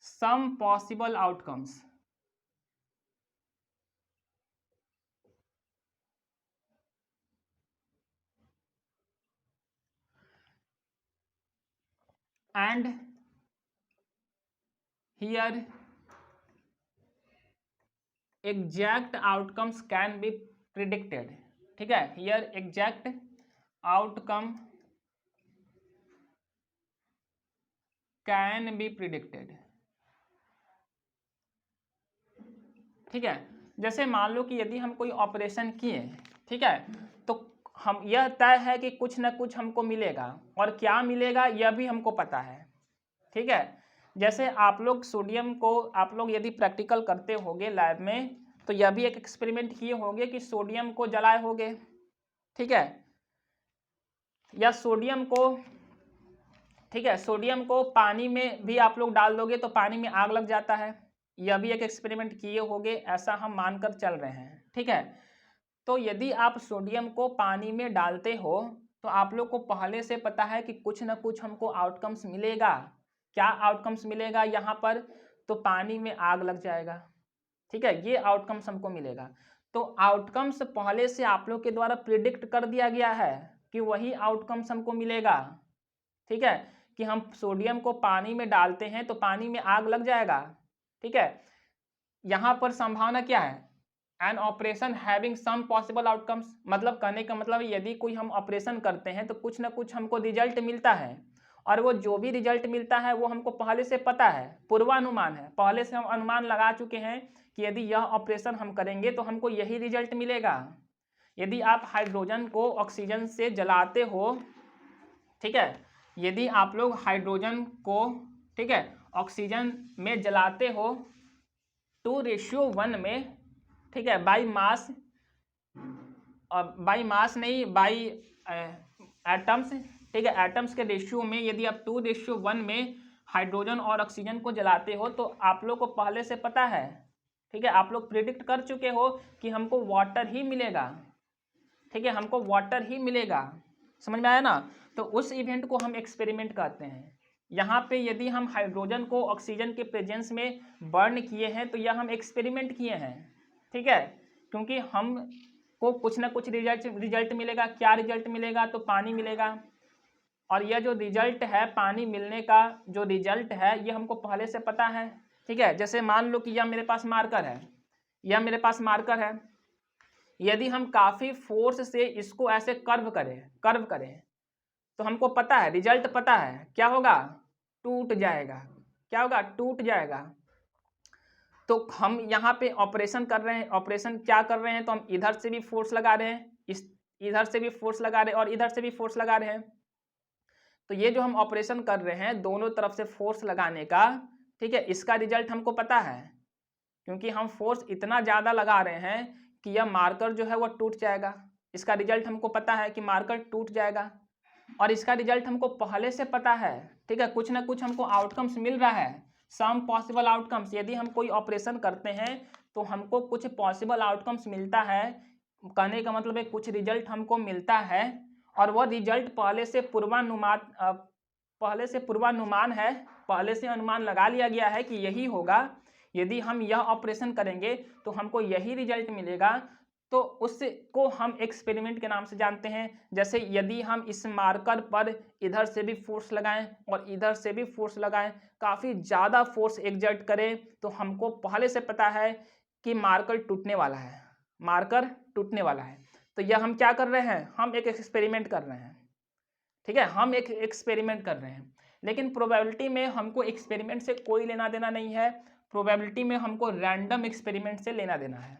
some possible outcomes, and here exact outcomes can be predicted. ठीक है, here exact outcome can be predicted. ठीक है, जैसे मान लो कि यदि हम कोई ऑपरेशन किए, ठीक है, तो हम यह तय है कि कुछ ना कुछ हमको मिलेगा, और क्या मिलेगा यह भी हमको पता है। ठीक है, जैसे आप लोग सोडियम को आप लोग यदि प्रैक्टिकल करते होगे लैब में, तो यह भी एक एक्सपेरिमेंट किए होंगे कि सोडियम को जलाए होगे। ठीक है, या सोडियम को, ठीक है, सोडियम को पानी में भी आप लोग डाल दोगे तो पानी में आग लग जाता है, यह भी एक एक्सपेरिमेंट किए होंगे, ऐसा हम मानकर चल रहे हैं। ठीक है, तो यदि आप सोडियम को पानी में डालते हो तो आप लोग को पहले से पता है कि कुछ ना कुछ हमको आउटकम्स मिलेगा। क्या आउटकम्स मिलेगा यहाँ पर, तो पानी में आग लग जाएगा। ठीक है, ये आउटकम्स हमको मिलेगा। तो आउटकम्स पहले से आप लोग के द्वारा प्रिडिक्ट कर दिया गया है कि वही आउटकम्स हमको मिलेगा। ठीक है, कि हम सोडियम को पानी में डालते हैं तो पानी में आग लग जाएगा। ठीक है, यहाँ पर संभावना क्या है, an operation having some possible outcomes, मतलब कहने का मतलब यदि कोई हम ऑपरेशन करते हैं तो कुछ ना कुछ हमको रिजल्ट मिलता है, और वो जो भी रिजल्ट मिलता है वो हमको पहले से पता है, पूर्वानुमान है, पहले से हम अनुमान लगा चुके हैं कि यदि यह ऑपरेशन हम करेंगे तो हमको यही रिजल्ट मिलेगा। यदि आप हाइड्रोजन को ऑक्सीजन से जलाते हो, ठीक है, यदि आप लोग हाइड्रोजन को, ठीक है, ऑक्सीजन में जलाते हो 2:1 में, ठीक है, बाई मास, और बाई मास नहीं, बाई एटम्स, ठीक है, एटम्स के रेशियो में यदि आप 2:1 में हाइड्रोजन और ऑक्सीजन को जलाते हो तो आप लोग को पहले से पता है, ठीक है, आप लोग प्रिडिक्ट कर चुके हो कि हमको वाटर ही मिलेगा। ठीक है, हमको वाटर ही मिलेगा, समझ में आया ना। तो उस इवेंट को हम एक्सपेरिमेंट कहते हैं। यहाँ पे यदि हम हाइड्रोजन को ऑक्सीजन के प्रेजेंस में बर्न किए हैं तो यह हम एक्सपेरिमेंट किए हैं। ठीक है, क्योंकि हम को कुछ ना कुछ रिजल्ट मिलेगा। क्या रिजल्ट मिलेगा, तो पानी मिलेगा, और यह जो रिजल्ट है पानी मिलने का, जो रिजल्ट है ये हमको पहले से पता है। ठीक है, जैसे मान लो कि यह मेरे पास मार्कर है, यह मेरे पास मार्कर है, यदि हम काफ़ी फोर्स से इसको ऐसे कर्व करें तो हमको पता है, रिजल्ट पता है, क्या होगा, टूट जाएगा। क्या होगा, टूट जाएगा। तो हम यहाँ पे ऑपरेशन कर रहे हैं, ऑपरेशन क्या कर रहे हैं, तो हम इधर से भी फोर्स लगा रहे हैं, इधर से भी फोर्स लगा रहे हैं, और इधर से भी फोर्स लगा रहे हैं। तो ये जो हम ऑपरेशन कर रहे हैं दोनों तरफ से फोर्स लगाने का, ठीक है, इसका रिजल्ट हमको पता है, क्योंकि हम फोर्स इतना ज़्यादा लगा रहे हैं कि यह मार्कर जो है वो टूट जाएगा। इसका रिजल्ट हमको पता है कि मार्कर टूट जाएगा। और इसका रिजल्ट हमको पहले से पता है, ठीक है, कुछ ना कुछ हमको आउटकम्स मिल रहा है, सम पॉसिबल आउटकम्स। यदि हम कोई ऑपरेशन करते हैं तो हमको कुछ पॉसिबल आउटकम्स मिलता है, कहने का मतलब है कुछ रिजल्ट हमको मिलता है, और वह रिजल्ट पहले से पूर्वानुमान है, पहले से अनुमान लगा लिया गया है कि यही होगा, यदि हम यह ऑपरेशन करेंगे तो हमको यही रिजल्ट मिलेगा, तो उसको हम एक्सपेरिमेंट के नाम से जानते हैं। जैसे यदि हम इस मार्कर पर इधर से भी फोर्स लगाएं और इधर से भी फोर्स लगाएं, काफ़ी ज़्यादा फोर्स एक्सर्ट करें, तो हमको पहले से पता है कि मार्कर टूटने वाला है, मार्कर टूटने वाला है। तो यह हम क्या कर रहे हैं, हम एक एक्सपेरिमेंट कर रहे हैं, ठीक है, हम एक एक्सपेरिमेंट कर रहे हैं। लेकिन प्रोबेबिलिटी में हमको एक्सपेरिमेंट से कोई लेना देना नहीं है, प्रोबेबिलिटी में हमको रैंडम एक्सपेरिमेंट से लेना देना है।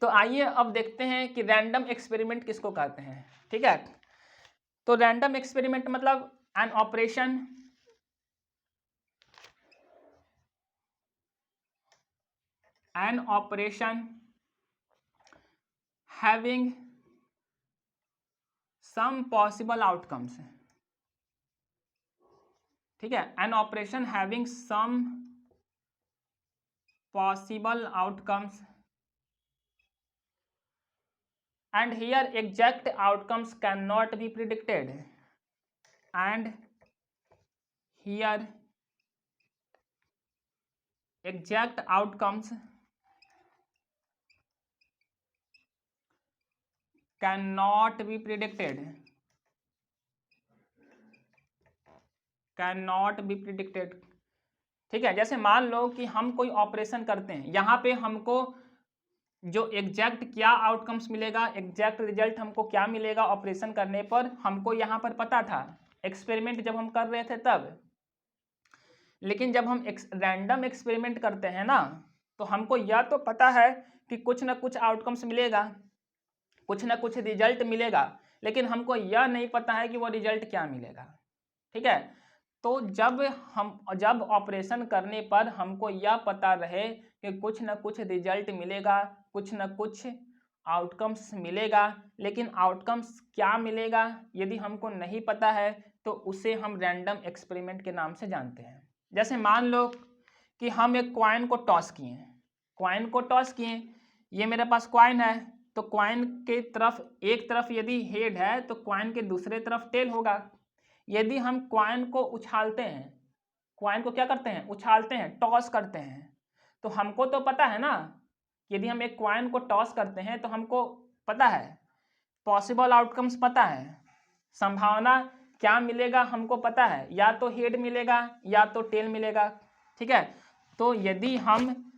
तो आइए अब देखते हैं कि रैंडम एक्सपेरिमेंट किसको कहते हैं, ठीक है। तो रैंडम एक्सपेरिमेंट मतलब an operation having some possible outcomes, ठीक है, an operation having some possible outcomes and here exact outcomes cannot be predicted, and here exact outcomes cannot be predicted, ठीक है। जैसे मान लो कि हम कोई ऑपरेशन करते हैं, यहाँ पे हमको जो एग्जैक्ट क्या आउटकम्स मिलेगा, एग्जैक्ट रिजल्ट हमको क्या मिलेगा ऑपरेशन करने पर, हमको यहाँ पर पता था एक्सपेरिमेंट जब हम कर रहे थे तब। लेकिन जब हम रैंडम एक्सपेरिमेंट करते हैं ना, तो हमको यह तो पता है कि कुछ ना कुछ आउटकम्स मिलेगा, कुछ ना कुछ रिजल्ट मिलेगा, लेकिन हमको यह नहीं पता है कि वो रिजल्ट क्या मिलेगा, ठीक है। तो जब ऑपरेशन करने पर हमको यह पता रहे कि कुछ ना कुछ रिजल्ट मिलेगा, कुछ ना कुछ आउटकम्स मिलेगा, लेकिन आउटकम्स क्या मिलेगा यदि हमको नहीं पता है, तो उसे हम रैंडम एक्सपेरिमेंट के नाम से जानते हैं। जैसे मान लो कि हम एक कॉइन को टॉस किए, ये मेरे पास कॉइन है, तो कॉइन के तरफ एक तरफ यदि हेड है तो कॉइन के दूसरे तरफ टेल होगा। यदि हम कॉइन को उछालते हैं, कॉइन को क्या करते हैं, उछालते हैं, टॉस करते हैं, तो हमको तो पता है ना, यदि हम एक कॉइन को टॉस करते हैं तो हमको पता है पॉसिबल आउटकम्स पता है, संभावना क्या मिलेगा हमको पता है, या तो हेड मिलेगा या तो टेल मिलेगा, ठीक है। तो यदि हम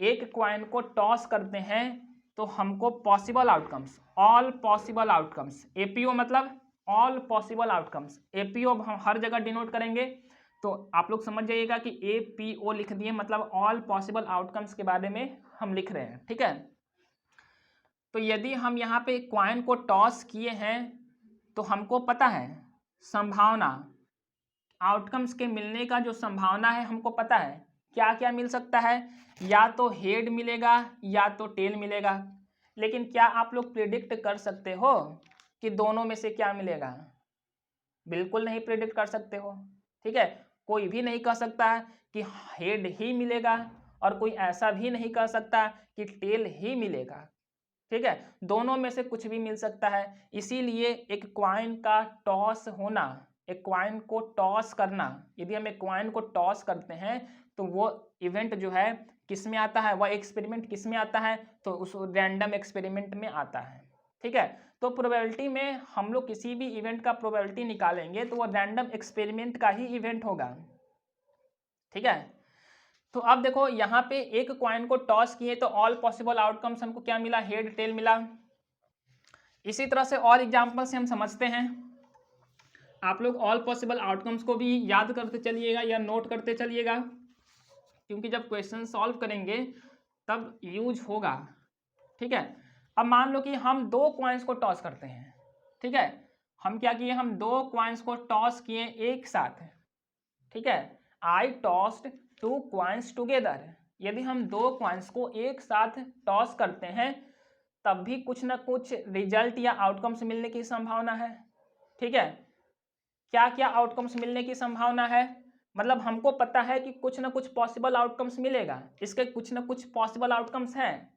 एक कॉइन को टॉस करते हैं तो हमको possible outcomes, all possible outcomes, APO मतलब ऑल पॉसिबल आउटकम्स, एपीओ हम हर जगह डिनोट करेंगे, तो आप लोग समझ जाइएगा कि एपीओ लिख दिए मतलब ऑल पॉसिबल आउटकम्स के बारे में हम लिख रहे हैं, ठीक है। तो यदि हम यहाँ पे कॉइन को टॉस किए हैं तो हमको पता है संभावना, आउटकम्स के मिलने का जो संभावना है हमको पता है, क्या क्या मिल सकता है, या तो हेड मिलेगा या तो टेल मिलेगा। लेकिन क्या आप लोग प्रिडिक्ट कर सकते हो कि दोनों में से क्या मिलेगा? बिल्कुल नहीं प्रिडिक्ट कर सकते हो, ठीक है। कोई भी नहीं कह सकता है कि हेड ही मिलेगा, और कोई ऐसा भी नहीं कह सकता कि टेल ही मिलेगा, ठीक है। दोनों में से कुछ भी मिल सकता है। इसीलिए एक कॉइन का टॉस होना, एक कॉइन को टॉस करना, यदि हम एक कॉइन को टॉस करते हैं तो वो इवेंट जो है किस में आता है, वह एक्सपेरिमेंट किस में आता है, तो उस रैंडम एक्सपेरिमेंट में आता है, ठीक है। तो प्रोबेबिलिटी में हम लोग किसी भी इवेंट का प्रोबेबिलिटी निकालेंगे तो वह रैंडम एक्सपेरिमेंट का ही इवेंट होगा, ठीक है। तो अब देखो यहाँ पे एक कॉइन को टॉस किए तो ऑल पॉसिबल आउटकम्स हमको क्या मिला, हेड टेल मिला। इसी तरह से और एग्जांपल से हम समझते हैं। आप लोग ऑल पॉसिबल आउटकम्स को भी याद करते चलिएगा या नोट करते चलिएगा, क्योंकि जब क्वेश्चन सॉल्व करेंगे तब यूज होगा, ठीक है। अब मान लो कि हम दो कॉइन्स को टॉस करते हैं, ठीक है। हम क्या किए, हम दो कॉइन्स को टॉस किए एक साथ, ठीक है। आई टॉस्ड टू कॉइन्स टुगेदर। यदि हम दो कॉइन्स को एक साथ टॉस करते हैं तब भी कुछ ना कुछ रिजल्ट या आउटकम्स मिलने की संभावना है, ठीक है, क्या क्या आउटकम्स मिलने की संभावना है, मतलब हमको पता है कि कुछ ना कुछ पॉसिबल आउटकम्स मिलेगा, इसके कुछ ना कुछ पॉसिबल आउटकम्स हैं।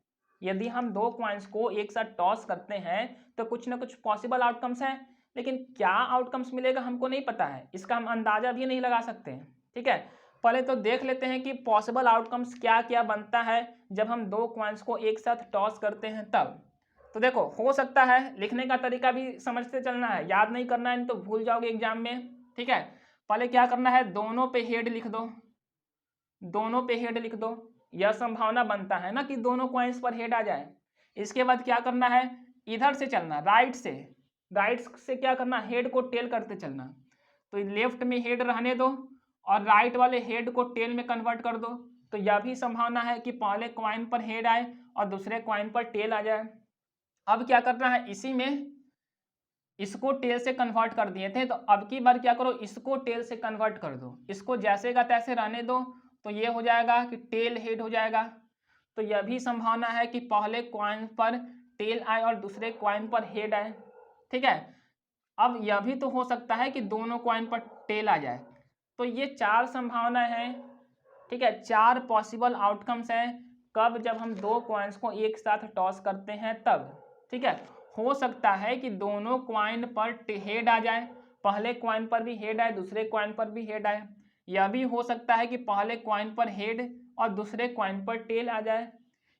यदि हम दो कॉइन्स को एक साथ टॉस करते हैं तो कुछ ना कुछ पॉसिबल आउटकम्स हैं, लेकिन क्या आउटकम्स मिलेगा हमको नहीं पता है, इसका हम अंदाजा भी नहीं लगा सकते। ठीक है, पहले तो देख लेते हैं कि पॉसिबल आउटकम्स क्या क्या बनता है जब हम दो कॉइन्स को एक साथ टॉस करते हैं तब। तो देखो, हो सकता है, लिखने का तरीका भी समझते चलना है, याद नहीं करना है, नहीं तो भूल जाओगे एग्जाम में। ठीक है, पहले क्या करना है, दोनों पे हेड लिख दो, दोनों पे हेड लिख दो, यह संभावना बनता है ना कि दोनों कॉइन्स पर हेड आ जाए। इसके बाद क्या करना है, इधर से चलना, राइट से क्या करना, हेड को टेल करते चलना। तो लेफ्ट में हेड रहने दो और राइट वाले हेड को टेल में कन्वर्ट कर दो। तो यह भी संभावना है कि पहले कॉइन पर हेड आए और दूसरे कॉइन पर टेल आ जाए। अब क्या करना है, इसी में इसको टेल से कन्वर्ट कर दिए थे, तो अब की बार क्या करो, इसको टेल से कन्वर्ट कर दो, इसको जैसे का तैसे रहने दो, तो ये हो जाएगा कि टेल हेड हो जाएगा। तो यह भी संभावना है कि पहले कॉइन पर टेल आए और दूसरे कॉइन पर हेड आए। ठीक है, अब यह भी तो हो सकता है कि दोनों कॉइन पर टेल आ जाए। तो ये चार संभावनाएं हैं। ठीक है, चार पॉसिबल आउटकम्स हैं कब, जब हम दो कॉइन्स को एक साथ टॉस करते हैं तब। ठीक है, हो सकता है कि दोनों कॉइन पर हेड आ जाए, पहले कॉइन पर भी हेड आए, दूसरे कॉइन पर भी हेड आए। यह भी हो सकता है कि पहले कॉइन पर हेड और दूसरे कॉइन पर टेल आ जाए।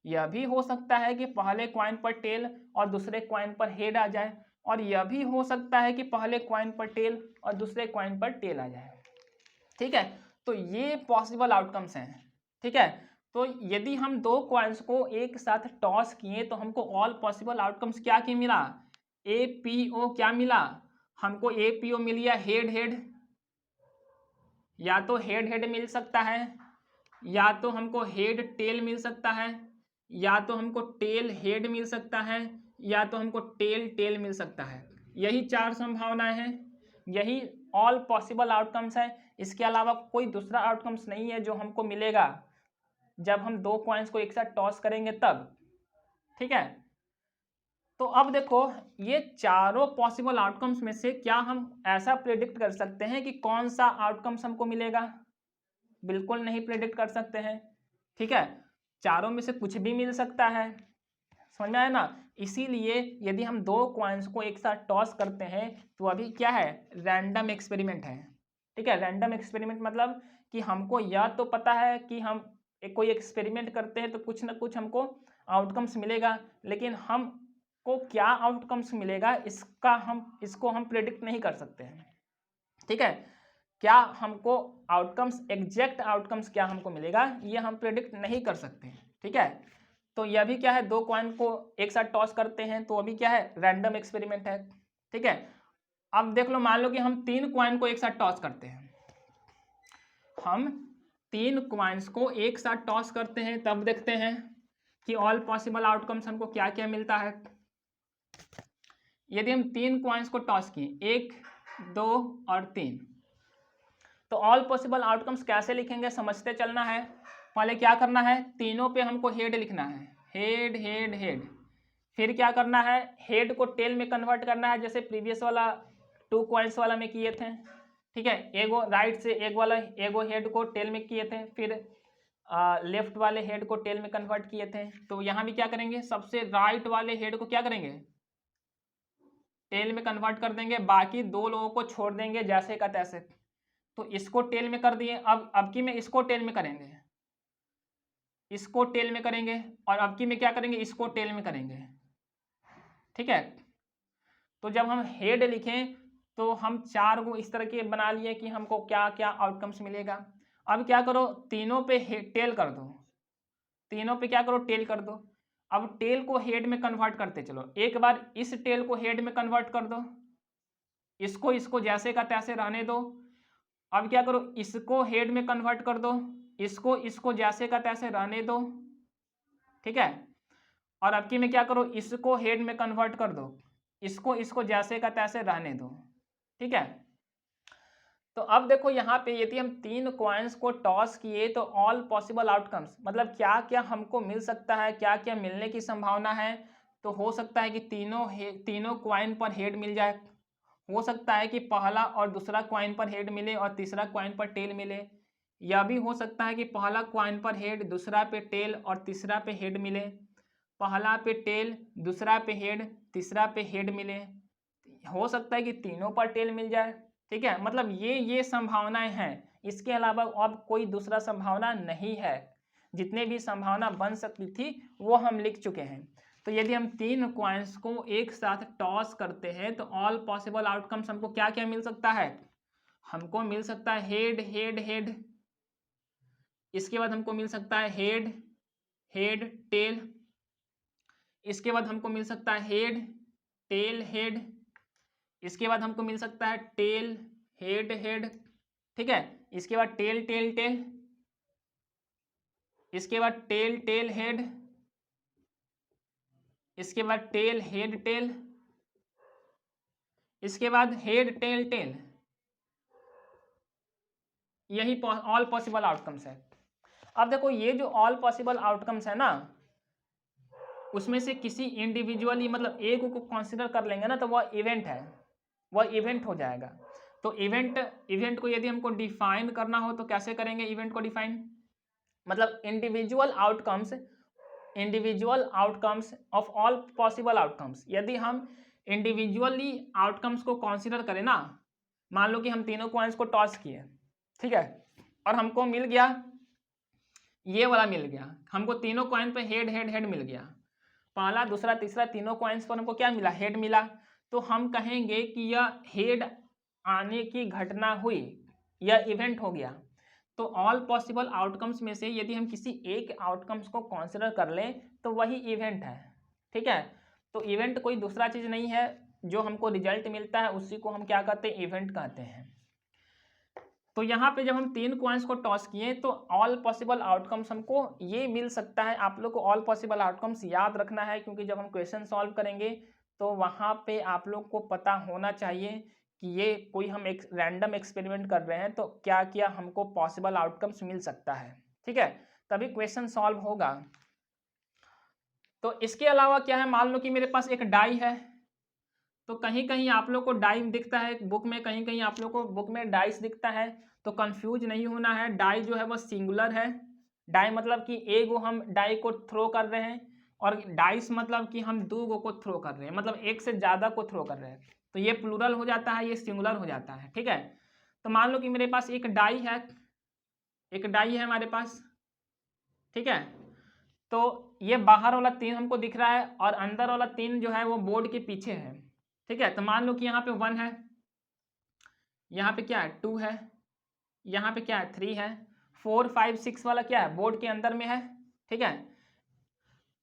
यह भी हो सकता है कि पहले कॉइन पर टेल और दूसरे कॉइन पर हेड आ जाए। और यह भी हो सकता है कि पहले कॉइन पर टेल और दूसरे कॉइन पर टेल आ जाए। ठीक है, तो ये पॉसिबल आउटकम्स हैं। ठीक है, तो यदि हम दो कॉइन्स को एक साथ टॉस किए तो हमको ऑल पॉसिबल आउटकम्स क्या क्या मिला, ए पी ओ क्या मिला, हमको ए पी ओ मिल गया हेड हेड, या तो हेड हेड मिल सकता है, या तो हमको हेड टेल मिल सकता है, या तो हमको टेल हेड मिल सकता है, या तो हमको टेल टेल मिल सकता है। यही चार संभावनाएं हैं, यही ऑल पॉसिबल आउटकम्स है। इसके अलावा कोई दूसरा आउटकम्स नहीं है जो हमको मिलेगा जब हम दो कॉइन्स को एक साथ टॉस करेंगे तब। ठीक है, तो अब देखो, ये चारों पॉसिबल आउटकम्स में से क्या हम ऐसा प्रेडिक्ट कर सकते हैं कि कौन सा आउटकम्स हमको मिलेगा? बिल्कुल नहीं प्रेडिक्ट कर सकते हैं। ठीक है, चारों में से कुछ भी मिल सकता है, समझ में आया ना। इसीलिए यदि हम दो कॉइन्स को एक साथ टॉस करते हैं तो अभी क्या है, रैंडम एक्सपेरिमेंट है। ठीक है, रैंडम एक्सपेरिमेंट मतलब कि हमको यह तो पता है कि हम कोई एक्सपेरिमेंट करते हैं तो कुछ ना कुछ हमको आउटकम्स मिलेगा, लेकिन हमको क्या आउटकम्स मिलेगा इसको हम प्रेडिक्ट नहीं कर सकते हैं। ठीक है, क्या हमको आउटकम्स, एग्जैक्ट आउटकम्स क्या हमको मिलेगा, ये हम प्रेडिक्ट नहीं कर सकते। ठीक है, तो यह भी क्या है, दो कॉइन को एक साथ टॉस करते हैं तो अभी क्या है, रैंडम एक्सपेरिमेंट है। ठीक है, अब देख लो, मान लो कि हम तीन कॉइन को एक साथ टॉस करते हैं, हम तीन कॉइन्स को एक साथ टॉस करते हैं, तब देखते हैं कि ऑल पॉसिबल आउटकम्स हमको क्या क्या मिलता है। यदि हम तीन कॉइन्स को टॉस किए, 1 2 और 3, तो ऑल पॉसिबल आउटकम्स कैसे लिखेंगे समझते चलना है। पहले क्या करना है, तीनों पे हमको हेड लिखना है, हेड हेड हेड। फिर क्या करना है, हेड को टेल में कन्वर्ट करना है, जैसे प्रीवियस वाला 2 कॉइन्स वाला में किए थे। ठीक है, एगो राइट से एगो हेड को टेल में किए थे, फिर लेफ्ट वाले हेड को टेल में कन्वर्ट किए थे। तो यहाँ भी क्या करेंगे, सबसे राइट वाले हेड को क्या करेंगे, टेल में कन्वर्ट कर देंगे, बाकी दो लोगों को छोड़ देंगे जैसे का तैसे। तो इसको टेल में कर दिए, अब की में इसको टेल में करेंगे, इसको टेल में करेंगे, और अब की में क्या करेंगे, इसको टेल में करेंगे। ठीक है, तो जब हम हेड लिखें तो हम चार को इस तरह के बना लिए कि हमको क्या क्या आउटकम्स मिलेगा। अब क्या करो, तीनों पे टेल कर दो, तीनों पे क्या करो, टेल कर दो। अब टेल को हेड में कन्वर्ट करते चलो, एक बार इस टेल को हेड में कन्वर्ट कर दो, इसको जैसे का तैसे रहने दो। अब क्या करो, इसको हेड में कन्वर्ट कर दो, इसको जैसे का तैसे रहने दो। ठीक है, और अब की में क्या करो, इसको हेड में कन्वर्ट कर दो, इसको जैसे का तैसे रहने दो। ठीक है, तो अब देखो यहाँ पे यदि हम तीन कॉइन्स को टॉस किए तो ऑल पॉसिबल आउटकम्स मतलब क्या क्या हमको मिल सकता है, क्या क्या मिलने की संभावना है। तो हो सकता है कि तीनों कॉइन पर हेड मिल जाए, हो सकता है कि पहला और दूसरा कॉइन पर हेड मिले और तीसरा कॉइन पर टेल मिले, या भी हो सकता है कि पहला कॉइन पर हेड, दूसरा पे टेल और तीसरा पे हेड मिले, पहला पे टेल, दूसरा पे हेड, तीसरा पे हेड मिले। हो सकता है कि तीनों पर टेल मिल जाए। ठीक है, मतलब ये संभावनाएं हैं, इसके अलावा अब कोई दूसरा संभावना नहीं है। जितने भी संभावना बन सकती थी वो हम लिख चुके हैं। तो यदि हम तीन कॉइन्स को एक साथ टॉस करते हैं तो ऑल पॉसिबल आउटकम्स हमको क्या क्या मिल सकता है? हमको मिल सकता है हेड हेड हेड, इसके बाद हमको मिल सकता है हेड हेड टेल, इसके बाद हमको मिल सकता है हेड टेल हेड, इसके बाद हमको मिल सकता है टेल हेड हेड। ठीक है, इसके बाद टेल टेल टेल, इसके बाद टेल टेल हेड, इसके बाद टेल हेड टेल, इसके बाद हेड टेल टेल। यही ऑल पॉसिबल आउटकम्स है। अब देखो ये जो ऑल पॉसिबल आउटकम्स है ना, उसमें से किसी इंडिविजुअली मतलब एक को कंसीडर कर लेंगे ना तो वह इवेंट है, वह इवेंट हो जाएगा। तो इवेंट को यदि हमको डिफाइन करना हो तो कैसे करेंगे इवेंट को डिफाइन? मतलब individual outcomes of all possible outcomes. यदि हम इंडिविजुअली आउटकम्स को कंसीडर करें ना, मान लो कि हम तीनों कॉइन्स को टॉस किए, ठीक है, और हमको मिल गया ये वाला मिल गया, हमको तीनों कॉइन पे हेड हेड हेड मिल गया, पहला दूसरा तीसरा तीनों कॉइन्स पर हमको क्या मिला? हेड मिला। तो हम कहेंगे कि यह हेड आने की घटना हुई, यह इवेंट हो गया। तो ऑल पॉसिबल आउटकम्स में से यदि हम किसी एक आउटकम्स को कंसीडर कर लें तो वही इवेंट है। ठीक है, तो इवेंट कोई दूसरा चीज़ नहीं है, जो हमको रिजल्ट मिलता है उसी को हम क्या कहते हैं? इवेंट कहते हैं। तो यहाँ पे जब हम तीन कॉइन्स को टॉस किए तो ऑल पॉसिबल आउटकम्स हमको ये मिल सकता है। आप लोग को ऑल पॉसिबल आउटकम्स याद रखना है, क्योंकि जब हम क्वेश्चन सॉल्व करेंगे तो वहाँ पे आप लोग को पता होना चाहिए कि ये कोई हम एक रैंडम एक्सपेरिमेंट कर रहे हैं तो क्या क्या हमको पॉसिबल आउटकम्स मिल सकता है। ठीक है, तभी क्वेश्चन सॉल्व होगा। तो इसके अलावा क्या है, मान लो कि मेरे पास एक डाई है, तो कहीं कहीं आप लोग को डाई दिखता है बुक में, कहीं कहीं आप लोग को बुक में डाइस दिखता है, तो कंफ्यूज नहीं होना है। डाई जो है वो सिंगुलर है। डाई मतलब कि एक गो हम डाई को थ्रो कर रहे हैं, और डाइस मतलब कि हम दो गो को थ्रो कर रहे हैं, मतलब एक से ज़्यादा को थ्रो कर रहे हैं। तो ये प्लूरल हो जाता है, ये सिंगुलर हो जाता है। ठीक है, तो मान लो कि मेरे पास एक डाई है, एक डाई है हमारे पास। ठीक है, तो ये बाहर वाला तीन हमको दिख रहा है और अंदर वाला तीन जो है वो बोर्ड के पीछे है। ठीक है, तो मान लो कि यहाँ पे 1 है, यहाँ पे क्या है 2 है, यहाँ पे क्या है 3 है, 4 5 6 वाला क्या है बोर्ड के अंदर में है। ठीक है,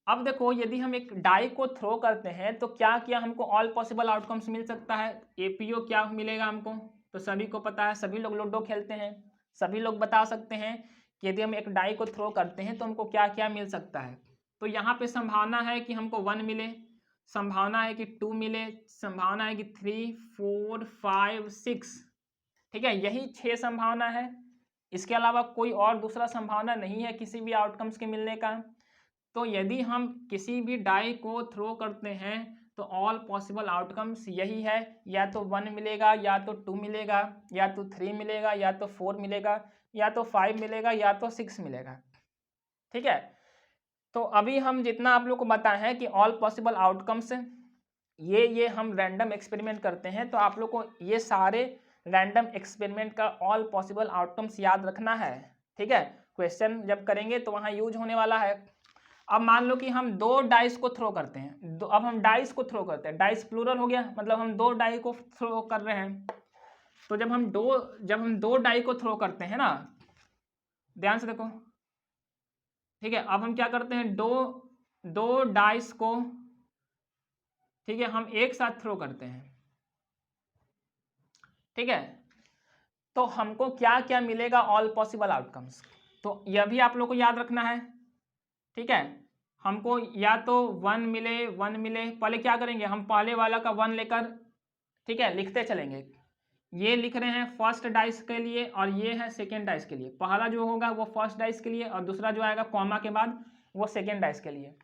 अब देखो यदि हम एक डाई को थ्रो करते हैं तो क्या क्या हमको ऑल पॉसिबल आउटकम्स मिल सकता है? एपीओ क्या मिलेगा हमको? तो सभी को पता है, सभी लोग लूडो खेलते हैं, सभी लोग बता सकते हैं कि यदि हम एक डाई को थ्रो करते हैं तो हमको क्या क्या मिल सकता है। तो यहाँ पे संभावना है कि हमको 1 मिले, संभावना है कि 2 मिले, संभावना है कि 3 4 5 6। ठीक है, यही 6 संभावना है, इसके अलावा कोई और दूसरा संभावना नहीं है किसी भी आउटकम्स के मिलने का। तो यदि हम किसी भी डाई को थ्रो करते हैं तो ऑल पॉसिबल आउटकम्स यही है, या तो 1 मिलेगा, या तो 2 मिलेगा, या तो 3 मिलेगा, या तो 4 मिलेगा, या तो 5 मिलेगा, या तो 6 मिलेगा। ठीक है, तो अभी हम जितना आप लोग को बताएं हैं कि ऑल पॉसिबल आउटकम्स ये हम रैंडम एक्सपेरिमेंट करते हैं, तो आप लोग को ये सारे रैंडम एक्सपेरिमेंट का ऑल पॉसिबल आउटकम्स याद रखना है। ठीक है, क्वेश्चन जब करेंगे तो वहाँ यूज होने वाला है। अब मान लो कि हम 2 डाइस को थ्रो करते हैं, अब हम डाइस को थ्रो करते हैं, डाइस प्लूरल हो गया, मतलब हम 2 डाई को थ्रो कर रहे हैं। तो जब हम दो डाई को थ्रो करते हैं ना, ध्यान से देखो। ठीक है, अब हम क्या करते हैं, दो डाइस को, ठीक है, हम एक साथ थ्रो करते हैं। ठीक है, तो हमको क्या क्या मिलेगा ऑल पॉसिबल आउटकम्स, तो यह भी आप लोग को याद रखना है। ठीक है, हमको या तो 1 मिले 1 मिले, पहले क्या करेंगे, हम पहले वाला का 1 लेकर, ठीक है, लिखते चलेंगे। ये लिख रहे हैं फर्स्ट डाइस के लिए और ये है सेकेंड डाइस के लिए। पहला जो होगा वो फर्स्ट डाइस के लिए और दूसरा जो आएगा कॉमा के बाद वो सेकेंड डाइस के लिए।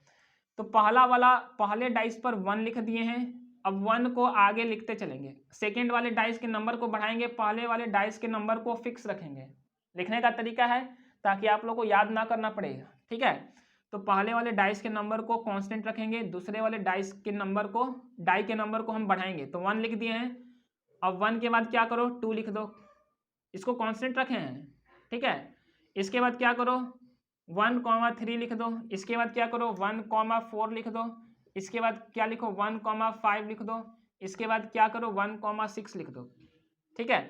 तो पहला वाला पहले डाइस पर 1 लिख दिए हैं। अब 1 को आगे लिखते चलेंगे, सेकेंड वाले डाइस के नंबर को बढ़ाएंगे, पहले वाले डाइस के नंबर को फिक्स रखेंगे। लिखने का तरीका है ताकि आप लोग को याद ना करना पड़ेगा, ठीक है। तो पहले वाले डाइस के नंबर को कांस्टेंट रखेंगे, दूसरे वाले डाइस के नंबर को, डाई के नंबर को हम बढ़ाएंगे। तो 1 लिख दिए हैं। अब 1 के बाद क्या करो, 2 लिख दो, इसको कांस्टेंट रखे हैं, ठीक है। इसके बाद क्या करो, 1,3 लिख दो। इसके बाद क्या करो, 1,4 लिख दो। इसके बाद क्या लिखो, 1,5 लिख दो। इसके बाद क्या करो, 1,6 लिख दो, ठीक है।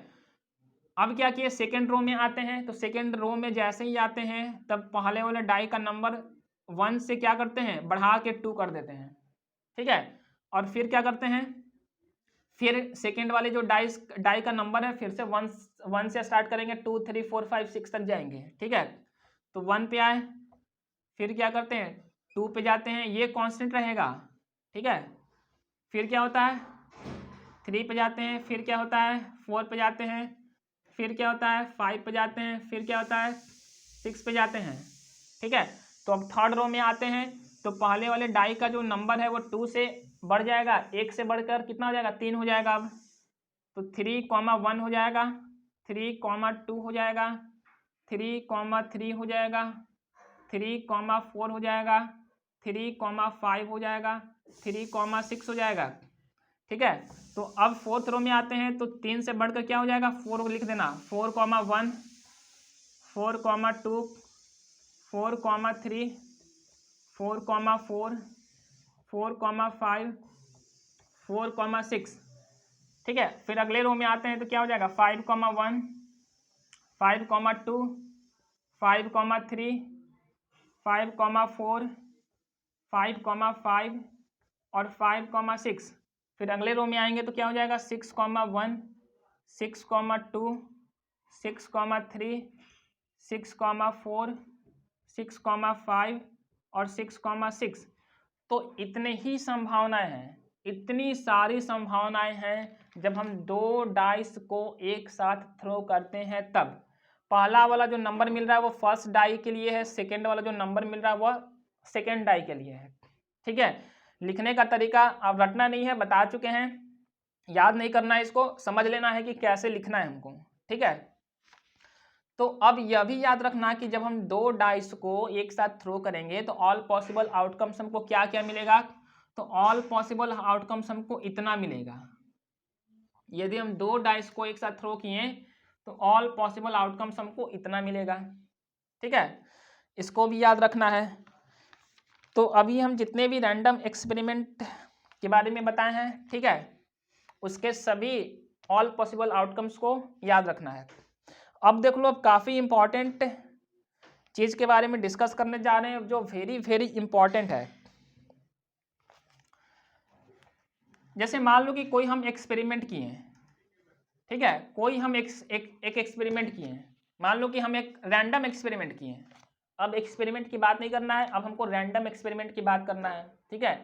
अब क्या किए, सेकेंड रो में आते हैं। तो सेकेंड रो में जैसे ही आते हैं तब पहले वाले डाई का नंबर 1 से क्या करते हैं, बढ़ा के 2 कर देते हैं, ठीक है। और फिर क्या करते हैं, फिर सेकेंड वाले जो डाई का नंबर है फिर से 1 से स्टार्ट करेंगे, 2 3 4 5 6 तक जाएंगे, ठीक है। तो 1 पे आए, फिर क्या करते हैं, 2 पे जाते हैं, ये कांस्टेंट रहेगा, ठीक है। फिर क्या होता है, 3 पे जाते हैं, फिर क्या होता है, 4 पे जाते हैं, फिर क्या होता है, 5 पे जाते हैं, फिर क्या होता है, 6 पे जाते हैं, ठीक है। तो अब थर्ड रो में आते हैं। तो पहले वाले डाई का जो नंबर है वो 2 से बढ़ जाएगा, 1 से बढ़कर कितना हो जाएगा, 3 हो जाएगा। अब तो 3,1 हो जाएगा, 3,2 हो जाएगा, 3,3 हो जाएगा, 3,4 हो जाएगा, 3,5 हो जाएगा, 3,6 हो जाएगा, ठीक है। तो अब फोर्थ रो में आते हैं। तो 3 से बढ़कर क्या हो जाएगा, 4 लिख देना, 4,1, 4,2, 4,3, 4,4, 4,5, 4,6, ठीक है। फिर अगले रो में आते हैं तो क्या हो जाएगा, 5,1, 5,2, 5,3, 5,4, 5,5 और 5,6। फिर अगले रो में आएंगे तो क्या हो जाएगा, 6,1, 6,2, 6,3, 6,4, 6,5 और 6,6। तो इतने ही संभावनाएं हैं, इतनी सारी संभावनाएं हैं जब हम दो डाइस को एक साथ थ्रो करते हैं तब। पहला वाला जो नंबर मिल रहा है वो फर्स्ट डाई के लिए है, सेकेंड वाला जो नंबर मिल रहा है वह सेकेंड डाई के लिए है, ठीक है। लिखने का तरीका अब रटना नहीं है, बता चुके हैं, याद नहीं करना है, इसको समझ लेना है कि कैसे लिखना है हमको, ठीक है। तो अब यह भी याद रखना कि जब हम दो डाइस को एक साथ थ्रो करेंगे तो ऑल पॉसिबल आउटकम्स हमको क्या क्या मिलेगा। तो ऑल पॉसिबल आउटकम्स हमको इतना मिलेगा। यदि हम दो डाइस को एक साथ थ्रो किए तो ऑल पॉसिबल आउटकम्स हमको इतना मिलेगा, ठीक है। इसको भी याद रखना है। तो अभी हम जितने भी रैंडम एक्सपेरिमेंट के बारे में बताए हैं, ठीक है, उसके सभी ऑल पॉसिबल आउटकम्स को याद रखना है। अब देख लो, अब काफ़ी इंपॉर्टेंट चीज़ के बारे में डिस्कस करने जा रहे हैं जो वेरी वेरी इंपॉर्टेंट है। जैसे मान लो कि कोई हम एक्सपेरिमेंट किए हैं, ठीक है, कोई हम एक एक्सपेरिमेंट किए हैं, मान लो कि हम एक रैंडम एक्सपेरिमेंट किए हैं। अब एक्सपेरिमेंट की बात नहीं करना है, अब हमको रैंडम एक्सपेरिमेंट की बात करना है, ठीक है।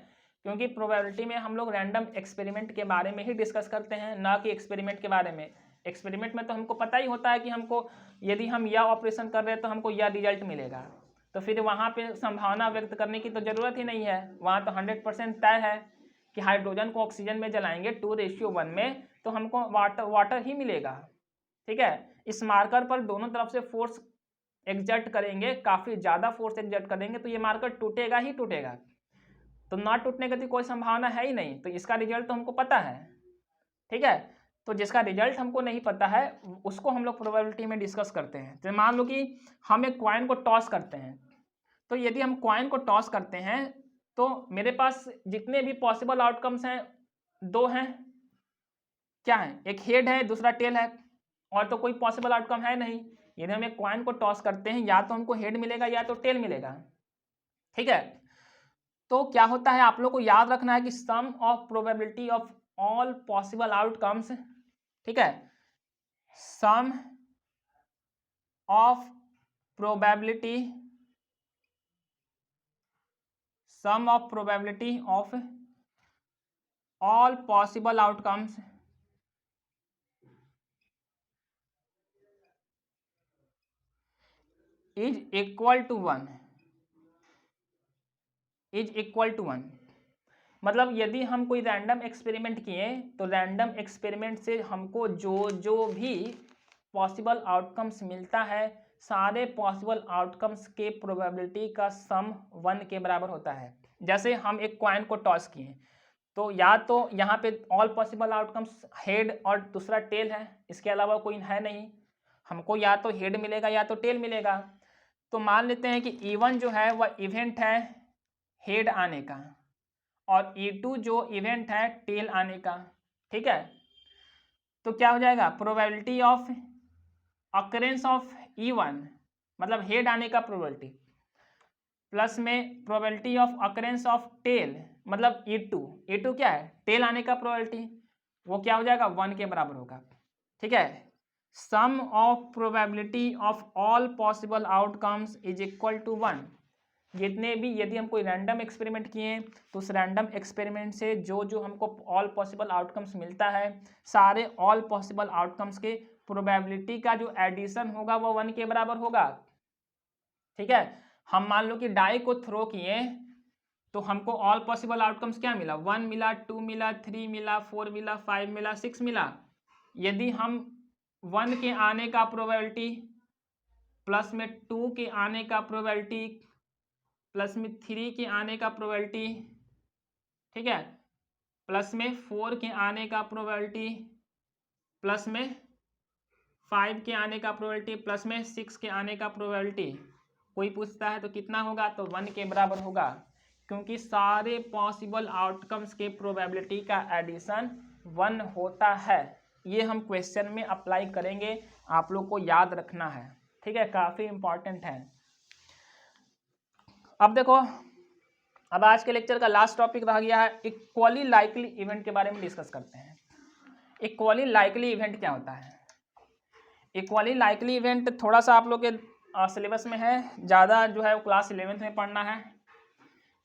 क्योंकि प्रोबेबिलिटी में हम लोग रैंडम एक्सपेरिमेंट के बारे में ही डिस्कस करते हैं, ना कि एक्सपेरिमेंट के बारे में। एक्सपेरिमेंट में तो हमको पता ही होता है कि हमको यदि हम यह ऑपरेशन कर रहे हैं तो हमको यह रिजल्ट मिलेगा, तो फिर वहाँ पे संभावना व्यक्त करने की तो ज़रूरत ही नहीं है। वहाँ तो 100% तय है कि हाइड्रोजन को ऑक्सीजन में जलाएंगे 2:1 में तो हमको वाटर ही मिलेगा, ठीक है। इस मार्कर पर दोनों तरफ से फोर्स एग्जर्ट करेंगे, काफ़ी ज़्यादा फोर्स एग्जर्ट करेंगे तो ये मार्कर टूटेगा ही टूटेगा। तो ना टूटने की तो कोई संभावना है ही नहीं, तो इसका रिजल्ट तो हमको पता है, ठीक है। तो जिसका रिजल्ट हमको नहीं पता है उसको हम लोग प्रोबेबिलिटी में डिस्कस करते हैं। तो मान लो कि हम एक कॉइन को टॉस करते हैं। तो यदि हम कॉइन को टॉस करते हैं तो मेरे पास जितने भी पॉसिबल आउटकम्स हैं दो हैं, क्या है, एक हेड है दूसरा टेल है, और तो कोई पॉसिबल आउटकम है नहीं। यदि हम एक कॉइन को टॉस करते हैं या तो हमको हेड मिलेगा या तो टेल मिलेगा, ठीक है। तो क्या होता है, आप लोग को याद रखना है कि sum of probability of all possible outcomes, ठीक है, sum of probability of all possible outcomes is equal to 1, मतलब यदि हम कोई रैंडम एक्सपेरिमेंट किए तो रैंडम एक्सपेरिमेंट से हमको जो जो भी पॉसिबल आउटकम्स मिलता है, सारे पॉसिबल आउटकम्स के प्रोबेबिलिटी का सम 1 के बराबर होता है। जैसे हम एक कॉइन को टॉस किए तो या तो यहाँ पे ऑल पॉसिबल आउटकम्स हेड और दूसरा टेल है, इसके अलावा कोई है नहीं, हमको या तो हेड मिलेगा या तो टेल मिलेगा। तो मान लेते हैं कि E1 जो है वह इवेंट है हेड आने का और E2 जो इवेंट है टेल आने का, ठीक है। तो क्या हो जाएगा, probability of occurrence of E1 मतलब हेड आने का प्रोबेबिलिटी प्लस में probability of occurrence of tail मतलब E2 क्या है, टेल आने का प्रोबेबिलिटी, वो क्या हो जाएगा 1 के बराबर होगा, ठीक है। Sum of probability of all possible outcomes is equal to 1। जितने भी यदि हम कोई रैंडम एक्सपेरिमेंट किए तो उस रैंडम एक्सपेरिमेंट से जो जो हमको ऑल पॉसिबल आउटकम्स मिलता है, सारे ऑल पॉसिबल आउटकम्स के प्रोबेबिलिटी का जो एडिशन होगा वो 1 के बराबर होगा, ठीक है। हम मान लो कि डाई को थ्रो किए तो हमको ऑल पॉसिबल आउटकम्स क्या मिला, 1 मिला, 2 मिला, 3 मिला, 4 मिला, 5 मिला, 6 मिला। यदि हम 1 के आने का प्रोबेबिलिटी प्लस में 2 के आने का प्रोबेबिलिटी प्लस में 3 के आने का प्रोबेबिलिटी, ठीक है, प्लस में 4 के आने का प्रोबेबिलिटी प्लस में 5 के आने का प्रोबेबिलिटी प्लस में 6 के आने का प्रोबेबिलिटी, कोई पूछता है तो कितना होगा, तो 1 के बराबर होगा, क्योंकि सारे पॉसिबल आउटकम्स के प्रोबेबिलिटी का एडिशन 1 होता है। ये हम क्वेश्चन में अप्लाई करेंगे, आप लोग को याद रखना है, ठीक है, काफ़ी इंपॉर्टेंट है। अब देखो, अब आज के लेक्चर का लास्ट टॉपिक रह गया है इक्वली लाइकली इवेंट के बारे में डिस्कस करते हैं। इक्वली लाइकली इवेंट क्या होता है? इक्वली लाइकली इवेंट थोड़ा सा आप लोग के सिलेबस में है, ज़्यादा जो है वो क्लास 11th में पढ़ना है।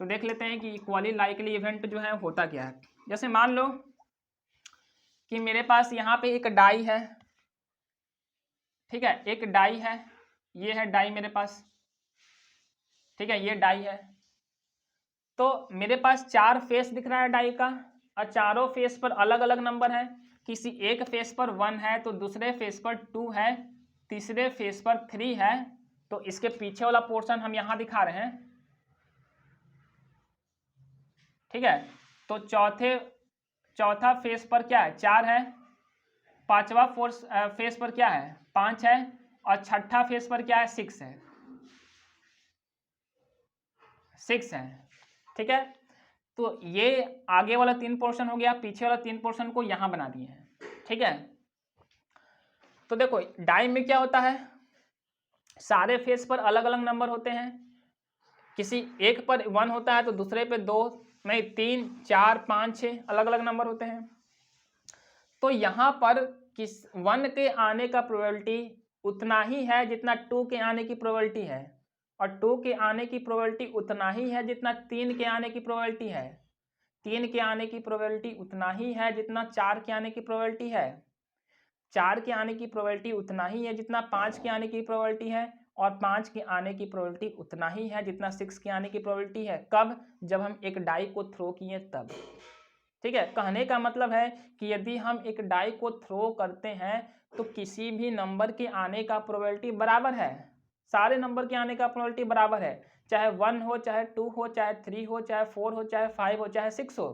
तो देख लेते हैं कि इक्वली लाइकली इवेंट जो है होता क्या है। जैसे मान लो कि मेरे पास यहाँ पे एक डाई है, ठीक है, एक डाई है, ये है डाई मेरे पास, ठीक है, ये डाई है। तो मेरे पास 4 फेस दिख रहा है डाई का और चारों फेस पर अलग अलग नंबर है। किसी एक फेस पर 1 है तो दूसरे फेस पर 2 है, तीसरे फेस पर 3 है। तो इसके पीछे वाला पोर्शन हम यहाँ दिखा रहे हैं, ठीक है। तो चौथा फेस पर क्या है, 4 है, पांचवा फेस पर क्या है, 5 है, और छठा फेस पर क्या है, 6 है, 6 है, ठीक है। तो ये आगे वाला 3 पोर्शन हो गया, पीछे वाला 3 पोर्शन को यहां बना दिए हैं, ठीक है। तो देखो डाई में क्या होता है, सारे फेस पर अलग अलग नंबर होते हैं। किसी एक पर 1 होता है तो दूसरे पे 2 नहीं 3 4 5 6 अलग अलग नंबर होते हैं। तो यहाँ पर 1 के आने का प्रोबेबिलिटी उतना ही है जितना 2 के आने की प्रोबेबिलिटी है, और 2 के आने की प्रोबेबिलिटी उतना ही है जितना 3 के आने की प्रोबेबिलिटी है, 3 के आने की प्रोबेबिलिटी उतना ही है जितना 4 के आने की प्रोबेबिलिटी है, 4 के आने की प्रोबेबिलिटी उतना ही है जितना 5 के आने की प्रोबेबिलिटी है, और 5 के आने की प्रोबेबिलिटी उतना ही है जितना 6 के आने की प्रोबेबिलिटी है। कब? जब हम एक डाई को थ्रो किए तब, ठीक है। कहने का मतलब है कि यदि हम एक डाई को थ्रो करते हैं तो किसी भी नंबर के आने का प्रोबेबिलिटी बराबर है, सारे नंबर के आने का प्रोबेबिलिटी बराबर है, चाहे 1 हो, चाहे 2 हो, चाहे 3 हो, चाहे 4 हो, चाहे 5 हो, चाहे 6 हो।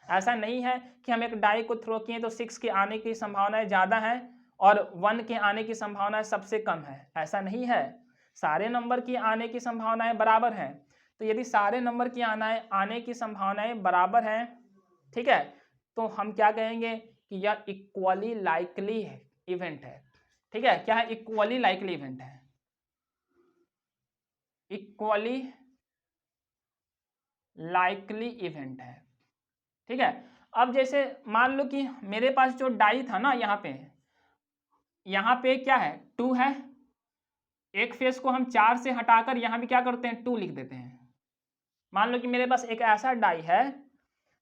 ऐसा नहीं है कि हम एक डाई को थ्रो किए तो 6 के आने की संभावनाएं ज़्यादा हैं और 1 के आने की संभावनाएं सबसे कम है, ऐसा नहीं है। सारे नंबर की आने की संभावनाएं बराबर हैं। तो यदि सारे नंबर की आने की संभावनाएं बराबर हैं, ठीक है, तो हम क्या कहेंगे कि यह इक्वली लाइकली इवेंट है, ठीक है। क्या है? इक्वली लाइकली इवेंट है, इक्वली लाइकली इवेंट है, ठीक है। अब जैसे मान लो कि मेरे पास जो डाई था ना, यहाँ पे क्या है, 2 है, एक फेस को हम 4 से हटाकर यहाँ भी क्या करते हैं, 2 लिख देते हैं। मान लो कि मेरे पास एक ऐसा डाई है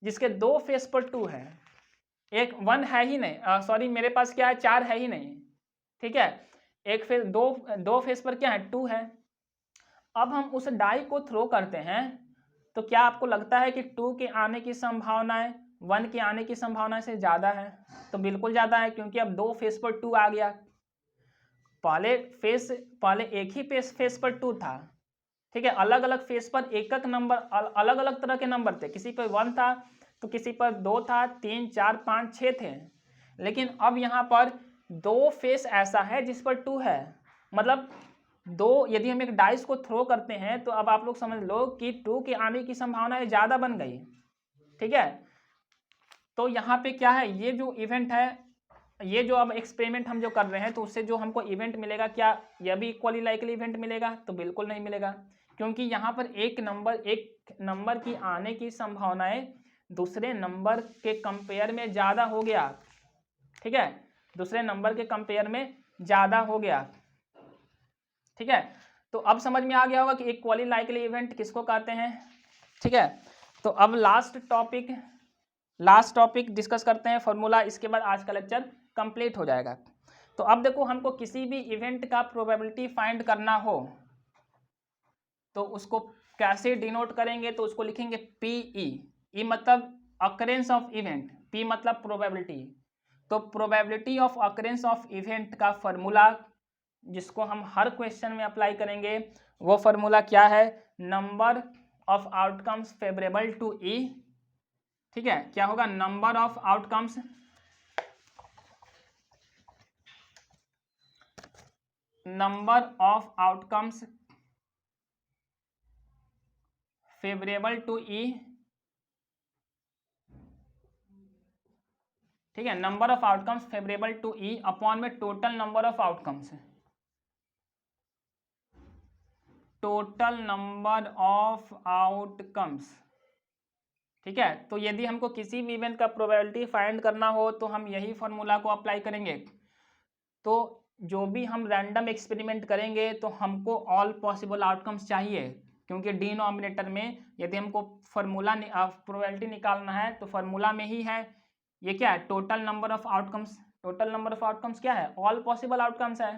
जिसके 2 फेस पर 2 है, एक 1 है ही नहीं, सॉरी मेरे पास क्या है, 4 है ही नहीं, ठीक है। एक फेस दो फेस पर क्या है, 2 है। अब हम उस डाई को थ्रो करते हैं तो क्या आपको लगता है कि 2 के आने की संभावनाएं 1 के आने की संभावना से ज़्यादा है? तो बिल्कुल ज़्यादा है, क्योंकि अब 2 फेस पर 2 आ गया। पहले एक ही फेस पर 2 था, ठीक है। अलग अलग फेस पर एक एक नंबर, अलग अलग तरह के नंबर थे। किसी पर 1 था तो किसी पर 2 था, 3, 4, 5, 6 थे। लेकिन अब यहाँ पर 2 फेस ऐसा है जिस पर 2 है। मतलब 2, यदि हम एक डाइस को थ्रो करते हैं तो अब आप लोग समझ लो कि 2 के आने की संभावना ज़्यादा बन गई, ठीक है। तो यहाँ पे क्या है, ये जो इवेंट है, ये जो अब एक्सपेरिमेंट हम जो कर रहे हैं तो उससे जो हमको इवेंट मिलेगा, क्या यह भी इक्वली लाइकली इवेंट मिलेगा? तो बिल्कुल नहीं मिलेगा, क्योंकि यहाँ पर एक नंबर की आने की संभावनाएं दूसरे नंबर के कंपेयर में ज़्यादा हो गया, ठीक है। दूसरे नंबर के कंपेयर में ज़्यादा हो गया, ठीक है। तो अब समझ में आ गया होगा कि इक्वली लाइकली इवेंट किसको कहते हैं, ठीक है। तो अब लास्ट टॉपिक डिस्कस करते हैं, फॉर्मूला। इसके बाद आज का लेक्चर कंप्लीट हो जाएगा। तो अब देखो, हमको किसी भी इवेंट का प्रोबेबिलिटी फाइंड करना हो तो उसको कैसे डिनोट करेंगे? तो उसको लिखेंगे PE। ई मतलब अकरेंस ऑफ इवेंट, P मतलब प्रोबेबिलिटी। तो probability of occurrence of event का फॉर्मूला, जिसको हम हर क्वेश्चन में अप्लाई करेंगे, वो फॉर्मूला क्या है? Number of outcomes favourable to E, ठीक है। क्या होगा? Number of outcomes favourable to E, ठीक है। Number of outcomes favourable to E upon में टोटल नंबर ऑफ आउटकम्स, ठीक है। तो यदि हमको किसी भी इवेंट का प्रोबेबिलिटी फाइंड करना हो तो हम यही फॉर्मूला को अप्लाई करेंगे। तो जो भी हम रैंडम एक्सपेरिमेंट करेंगे तो हमको ऑल पॉसिबल आउटकम्स चाहिए, क्योंकि डिनोमिनेटर में यदि हमको फॉर्मूला प्रोबेबिलिटी निकालना है तो फॉर्मूला में ही है, ये क्या है? Total number of outcomes. Total number of outcomes क्या है? ऑल पॉसिबल आउटकम्स है,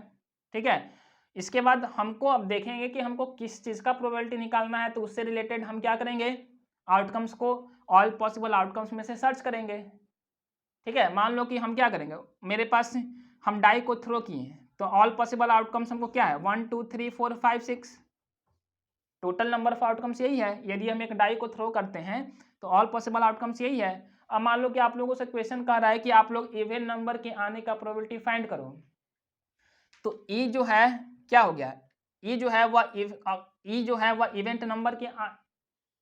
ठीक है। इसके बाद हमको अब देखेंगे कि हमको किस चीज़ का प्रोबेबिलिटी निकालना है, तो उससे रिलेटेड हम क्या करेंगे? आउटकम्स को ऑल पॉसिबल आउटकम्स में से सर्च करेंगे, ठीक है। मान लो कि हम क्या करेंगे, मेरे पास हम डाई को थ्रो किए हैं तो ऑल पॉसिबल आउटकम्स हमको क्या है? 1 2 3 4 5 6, टोटल नंबर ऑफ आउटकम्स यही है। यदि हम एक डाई को थ्रो करते हैं तो ऑल पॉसिबल आउटकम्स यही है। अब मान लो कि आप लोगों से क्वेश्चन कह रहा है कि आप लोग इवन नंबर के आने का प्रोबेबिलिटी फाइंड करो, तो ई जो है क्या हो गया? ई जो है वह इवेंट नंबर के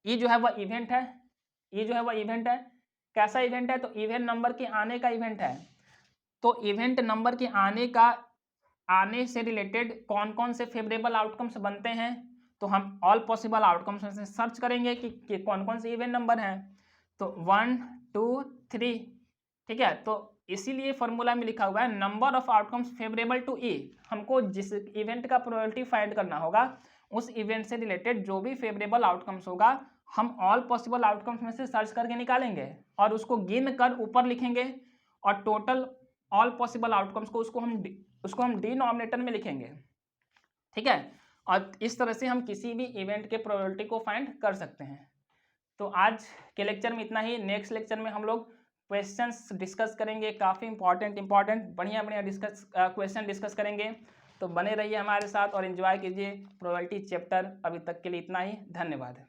ई जो है वह इवेंट है। ई जो है वह इवेंट है। कैसा इवेंट है? तो इवेंट नंबर के आने का इवेंट है। तो इवेंट नंबर के आने से रिलेटेड कौन कौन से फेवरेबल आउटकम्स बनते हैं, तो हम ऑल पॉसिबल आउटकम्स में से सर्च करेंगे कि कौन कौन से इवेंट नंबर हैं। तो 1 2 3, ठीक है। तो इसीलिए फॉर्मूला में लिखा हुआ है number of outcomes favourable to E। हमको जिस इवेंट का प्रोबेबिलिटी फाइंड करना होगा, उस इवेंट से रिलेटेड जो भी फेवरेबल आउटकम्स होगा, हम ऑल पॉसिबल आउटकम्स में से सर्च करके निकालेंगे और उसको गिन कर ऊपर लिखेंगे, और टोटल ऑल पॉसिबल आउटकम्स को उसको हम डिनोमिनेटर में लिखेंगे, ठीक है। और इस तरह से हम किसी भी इवेंट के प्रोबेबिलिटी को फाइंड कर सकते हैं। तो आज के लेक्चर में इतना ही। नेक्स्ट लेक्चर में हम लोग क्वेश्चंस डिस्कस करेंगे, काफ़ी इंपॉर्टेंट बढ़िया क्वेश्चन डिस्कस करेंगे। तो बने रहिए हमारे साथ और एंजॉय कीजिए प्रोबेबिलिटी चैप्टर। अभी तक के लिए इतना ही, धन्यवाद।